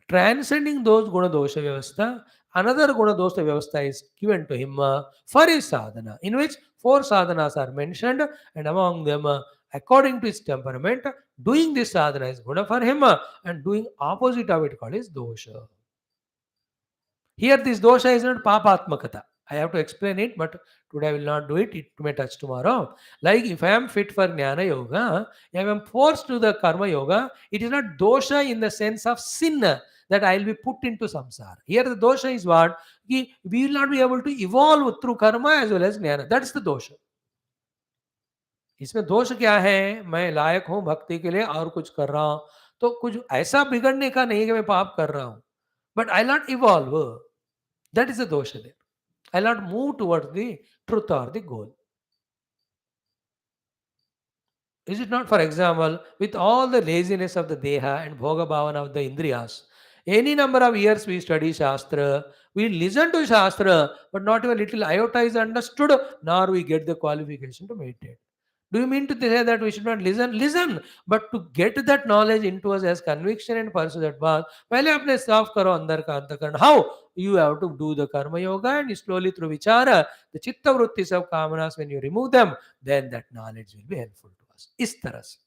transcending those Guna Dosha Vyavastha, another Guna Dosha Vyavastha is given to him for his sadhana, in which four sadhanas are mentioned, and among them, according to his temperament, doing this sadhana is Guna for him, and doing opposite of it called is Dosha. Here this Dosha is not Papatmakata. I have to explain it, but today I will not do it. It may touch tomorrow. Like if I am fit for Jnana Yoga, if I am forced to the Karma Yoga, it is not dosha in the sense of sin that I will be put into samsara. Here the dosha is what? We will not be able to evolve through karma as well as Jnana. That's the dosha. इसमें दोष क्या है? मैं लायक हूं भक्ति के लिए और कुछ कर रहा हूं, तो कुछ ऐसा बिगड़ने का नहीं कि मैं पाप कर रहा हूं, but I'll not evolve. That is the dosha there. I'll not move towards the truth or the goal. Is it not, for example, with all the laziness of the Deha and Bhoga Bhavana of the Indriyas, any number of years we study Shastra, we listen to Shastra, but not even little iota is understood, nor we get the qualification to meditate. Do you mean to say that we should not listen? Listen, but to get that knowledge into us as conviction and pursue that path, पहले अपने साफ करो अंदर का अंतःकरण. How? You have to do the karma yoga, and slowly through vichara, the chitta vrittis of kamanas, when you remove them, then that knowledge will be helpful to us. इस तरह से.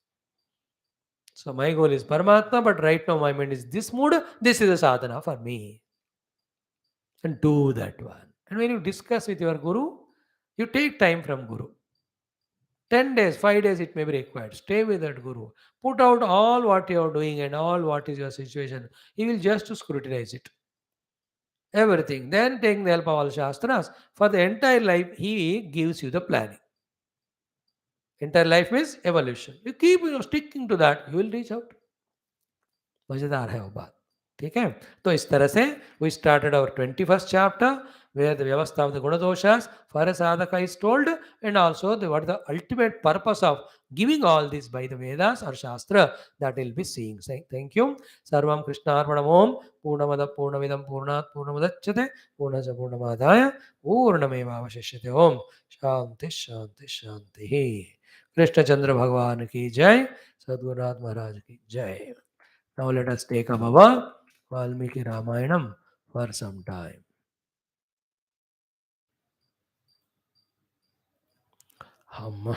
So my goal is Paramatma, but right now my mind is this mood. This is a sadhana for me. And do that one. And when you discuss with your guru, you take time from guru. 10 days, 5 days it may be required. Stay with that guru. Put out all what you are doing and all what is your situation. He will just scrutinize it. Everything. Then taking the help of all Shastras. For the entire life, he gives you the planning. Entire life means evolution. You keep sticking to that, you will reach out. मज़ेदार है वो बात. ठीक है, तो इस तरह से we started our 21st chapter where the vyavastha of the guna doshas for a sadhaka is told, and also what the ultimate purpose of giving all this by the Vedas or Shastra, that will be seeing. Say thank you. Sarvam Krishna Arpanam Om Purnamada Purnavidam Purnat Purnamudachyate Purnaja Purnamadaya Purnameva Avashishyate Om Shanti Shanti Shanti. Krishna Chandra Bhagavan ki jai. Sadgurnath Maharaj ki jai. Now let us take up our Valmiki Ramayanam for some time. Hum.